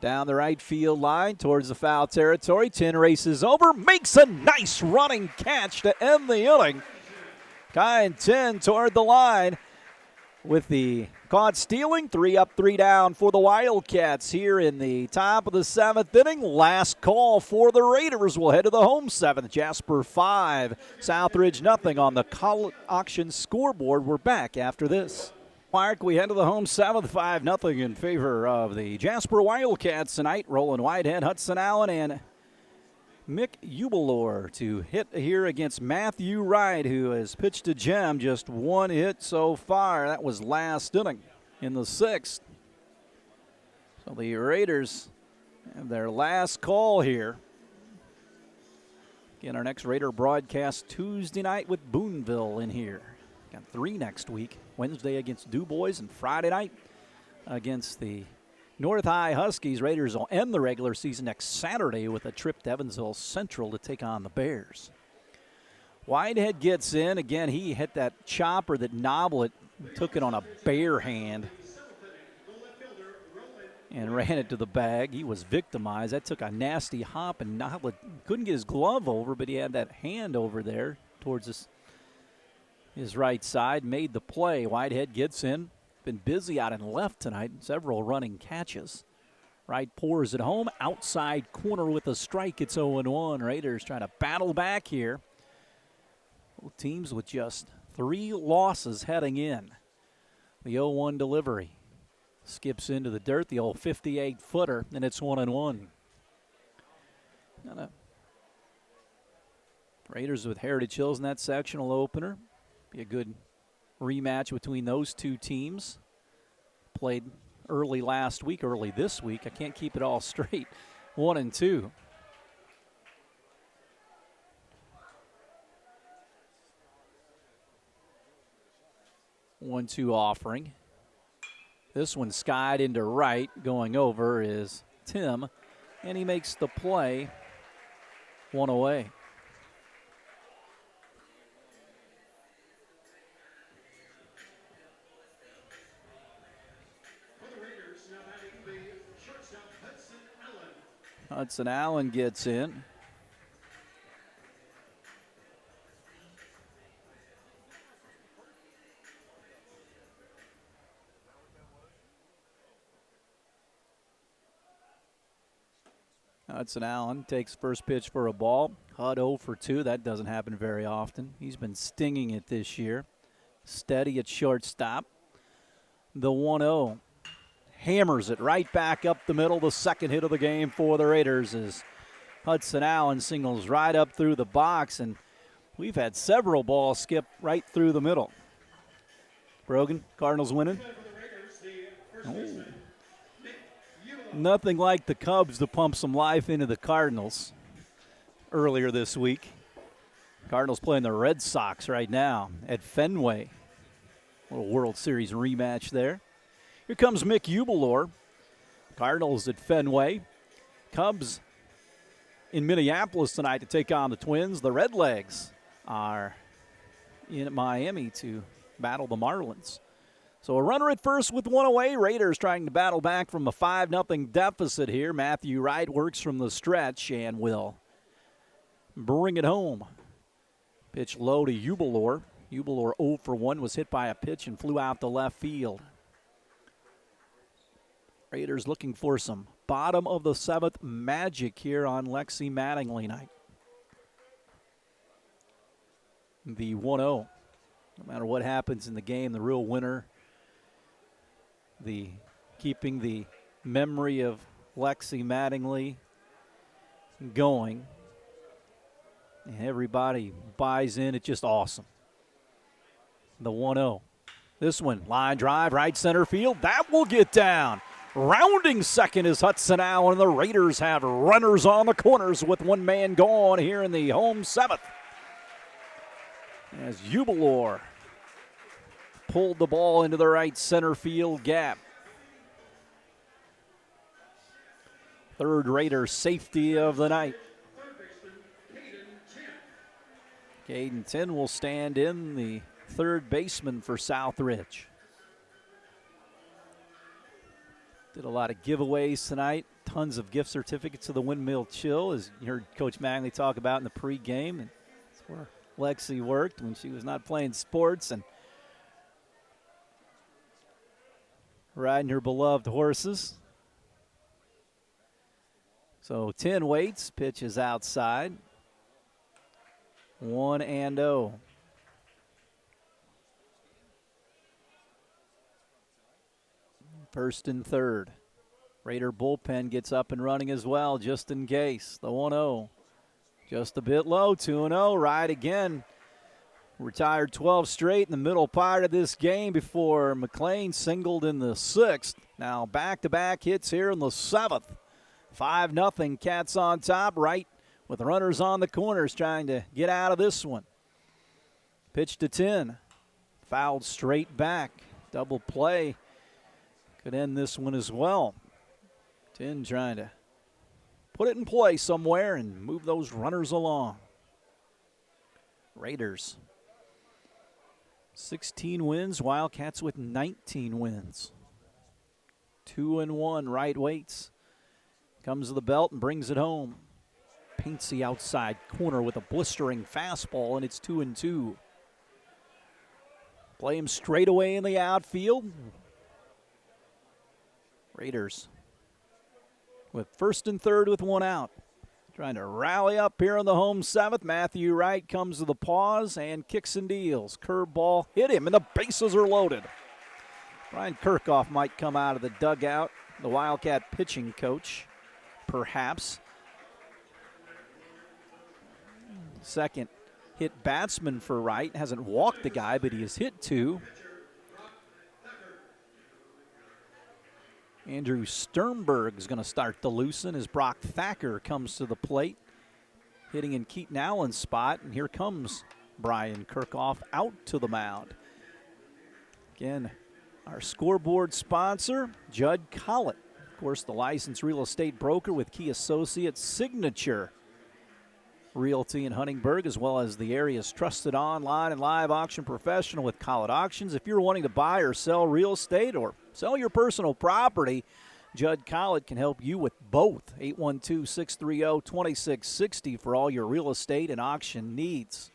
down the right field line towards the foul territory. 10 races over, makes a nice running catch to end the inning. Kai 10 toward the line with the caught stealing. 3 up, 3 down for the Wildcats here in the top of the 7th inning. Last call for the Raiders. We'll head to the home 7th. Jasper 5, Southridge nothing on the college auction scoreboard. We're back after this. Mark, we head to the home 7th, 5-0 in favor of the Jasper Wildcats tonight. Roland Whitehead, Hudson Allen, and Mick Ubelor to hit here against Matthew Wright, who has pitched a gem, just 1 hit so far. That was last inning in the 6th. So the Raiders have their last call here. Again, our next Raider broadcast Tuesday night with Boonville in here. Got 3 next week. Wednesday against DuBois, and Friday night against the North High Huskies. Raiders will end the regular season next Saturday with a trip to Evansville Central to take on the Bears. Whitehead gets in. Again, he hit that chopper that Noblet took it on a bare hand and ran it to the bag. He was victimized. That took a nasty hop, and Noblet couldn't get his glove over, but he had that hand over there towards his right side, made the play. Whitehead gets in. Been busy out and left tonight. Several running catches. Wright pours it home. Outside corner with a strike. It's 0-1. Raiders trying to battle back here. Both teams with just 3 losses heading in. The 0-1 delivery. Skips into the dirt. The old 58-footer. And it's 1-1. Raiders with Heritage Hills in that sectional opener. Be a good rematch between those two teams. Played early this week. I can't keep it all straight. 1-2. One-two offering. This one skied into right. Going over is Tim, and he makes the play. 1 away. Hudson Allen gets in. Hudson Allen takes first pitch for a ball. Hud 0 for 2. That doesn't happen very often. He's been stinging it this year. Steady at shortstop. The 1-0. Hammers it right back up the middle. The second hit of the game for the Raiders as Hudson Allen singles right up through the box. And we've had several balls skip right through the middle. Brogan, Cardinals winning. Oh. Nothing like the Cubs to pump some life into the Cardinals earlier this week. Cardinals playing the Red Sox right now at Fenway. A little World Series rematch there. Here comes Mick Ubalor. Cardinals at Fenway. Cubs in Minneapolis tonight to take on the Twins. The Redlegs are in Miami to battle the Marlins. So a runner at first with one away. Raiders trying to battle back from a 5-0 deficit here. Matthew Wright works from the stretch and will bring it home. Pitch low to Ubalor. Ubalor 0 for 1 was hit by a pitch and flew out to left field. Raiders looking for some bottom of the seventh magic here on Lexi Mattingly night. The 1-0. No matter what happens in the game, the real winner, keeping the memory of Lexi Mattingly going. And everybody buys in. It's just awesome. The 1-0. This one, line drive, right center field. That will get down. Rounding second is Hudson Allen. The Raiders have runners on the corners with one man gone here in the home seventh. As Ubalor pulled the ball into the right center field gap. Third Raider safety of the night. Caden Tin will stand in, the third baseman for Southridge. Did a lot of giveaways tonight. Tons of gift certificates to the Windmill Chill, as you heard Coach Mangley talk about in the pregame. And that's where Lexi worked when she was not playing sports and riding her beloved horses. So 10 waits, pitch is outside. 1-0. First and third. Raider bullpen gets up and running as well, just in case. The 1-0. Just a bit low, 2-0, right again. Retired 12 straight in the middle part of this game before McLean singled in the sixth. Now back-to-back hits here in the seventh. 5-0, Cats on top, right with runners on the corners trying to get out of this one. Pitch to 10. Fouled straight back. Double play could end this one as well. 10 trying to put it in play somewhere and move those runners along. Raiders 16 wins, Wildcats with 19 wins. 2-1, right waits. Comes to the belt and brings it home. Paints the outside corner with a blistering fastball, and it's 2-2. Play him straight away in the outfield. Raiders with first and third with one out. Trying to rally up here in the home seventh. Matthew Wright comes to the pause and kicks and deals. Curveball hit him, and the bases are loaded. Brian Kirchhoff might come out of the dugout, the Wildcat pitching coach, perhaps. Second hit batsman for Wright. Hasn't walked the guy, but he has hit two. Andrew Sternberg is going to start to loosen as Brock Thacker comes to the plate, hitting in Keaton Allen's spot. And here comes Brian Kirchhoff out to the mound. Again, our scoreboard sponsor, Judd Collett. Of course, the licensed real estate broker with Key Associates Signature Realty in Huntingburg, as well as the area's trusted online and live auction professional with Collett Auctions. If you're wanting to buy or sell real estate or sell your personal property, Judd Collett can help you with both. 812-630-2660 for all your real estate and auction needs.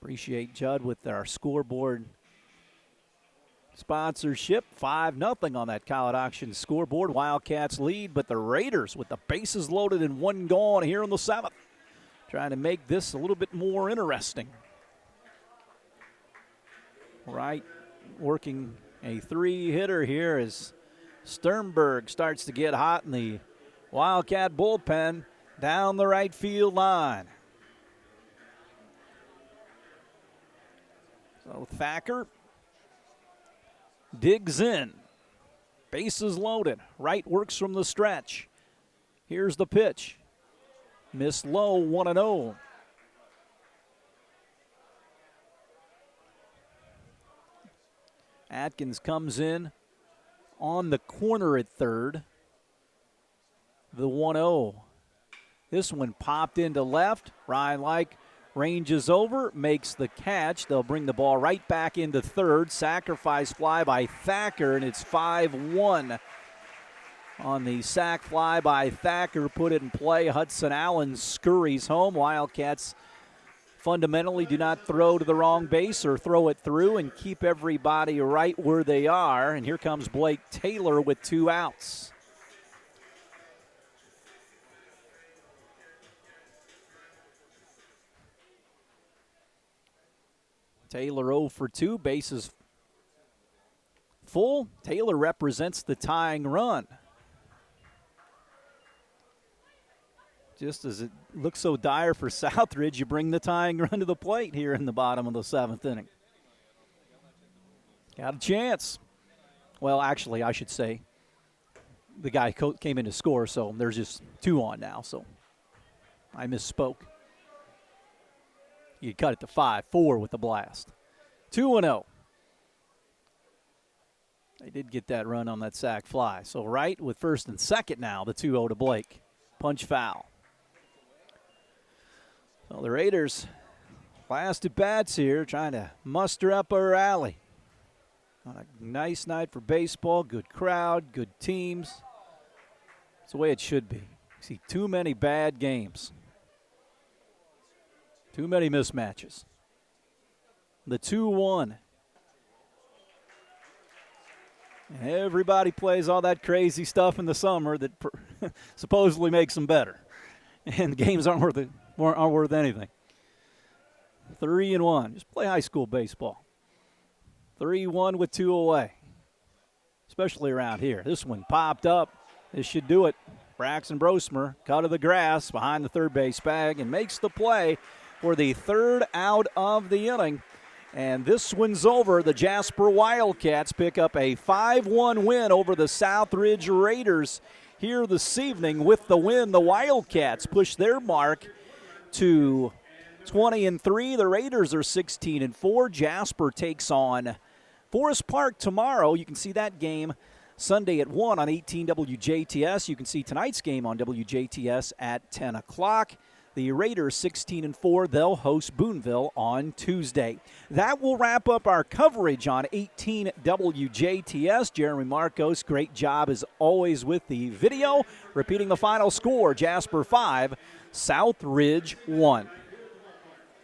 Appreciate Judd with our scoreboard sponsorship. 5-0 on that College Auction scoreboard. Wildcats lead, but the Raiders with the bases loaded and one gone here in the 7th. Trying to make this a little bit more interesting. Right, working a 3-hitter here as Sternberg starts to get hot in the Wildcat bullpen down the right field line. So Thacker digs in. Bases loaded. Wright works from the stretch. Here's the pitch. Miss low, 1-0. Atkins comes in on the corner at third. The 1-0. This one popped into left. Ryan Like ranges over, makes the catch. They'll bring the ball right back into third. Sacrifice fly by Thacker, and it's 5-1 on the sac fly by Thacker. Put it in play. Hudson Allen scurries home. Wildcats fundamentally do not throw to the wrong base or throw it through and keep everybody right where they are. And here comes Blake Taylor with 2 outs. Taylor 0 for 2, bases full. Taylor represents the tying run. Just as it looks so dire for Southridge, you bring the tying run to the plate here in the bottom of the 7th inning. Got a chance. Well, actually, I should say the guy came in to score, so there's just 2 on now, so I misspoke. You cut it to 5-4 with the blast. 2-0. They did get that run on that sac fly. So Wright with first and second now, the 2-0 to Blake. Punch foul. Well, the Raiders, last at bats here, trying to muster up a rally. On a nice night for baseball, good crowd, good teams. It's the way it should be. You see too many bad games. Too many mismatches. The 2-1. And everybody plays all that crazy stuff in the summer that supposedly makes them better. And the games aren't worth anything. 3-1. Just play high school baseball. 3-1 with 2 away. Especially around here. This one popped up. This should do it. Braxton Brosmer cut of the grass behind the third base bag and makes the play for the 3rd out of the inning. And this one's over. The Jasper Wildcats pick up a 5-1 win over the Southridge Raiders here this evening. With the win, the Wildcats push their mark to 20-3. The Raiders are 16-4. Jasper takes on Forest Park tomorrow. You can see that game Sunday at 1 on 18 WJTS. You can see tonight's game on WJTS at 10 o'clock. The Raiders 16-4. They'll host Boonville on Tuesday. That will wrap up our coverage on 18 WJTS. Jeremy Marcos, great job as always with the video. Repeating the final score, Jasper 5, Southridge 1.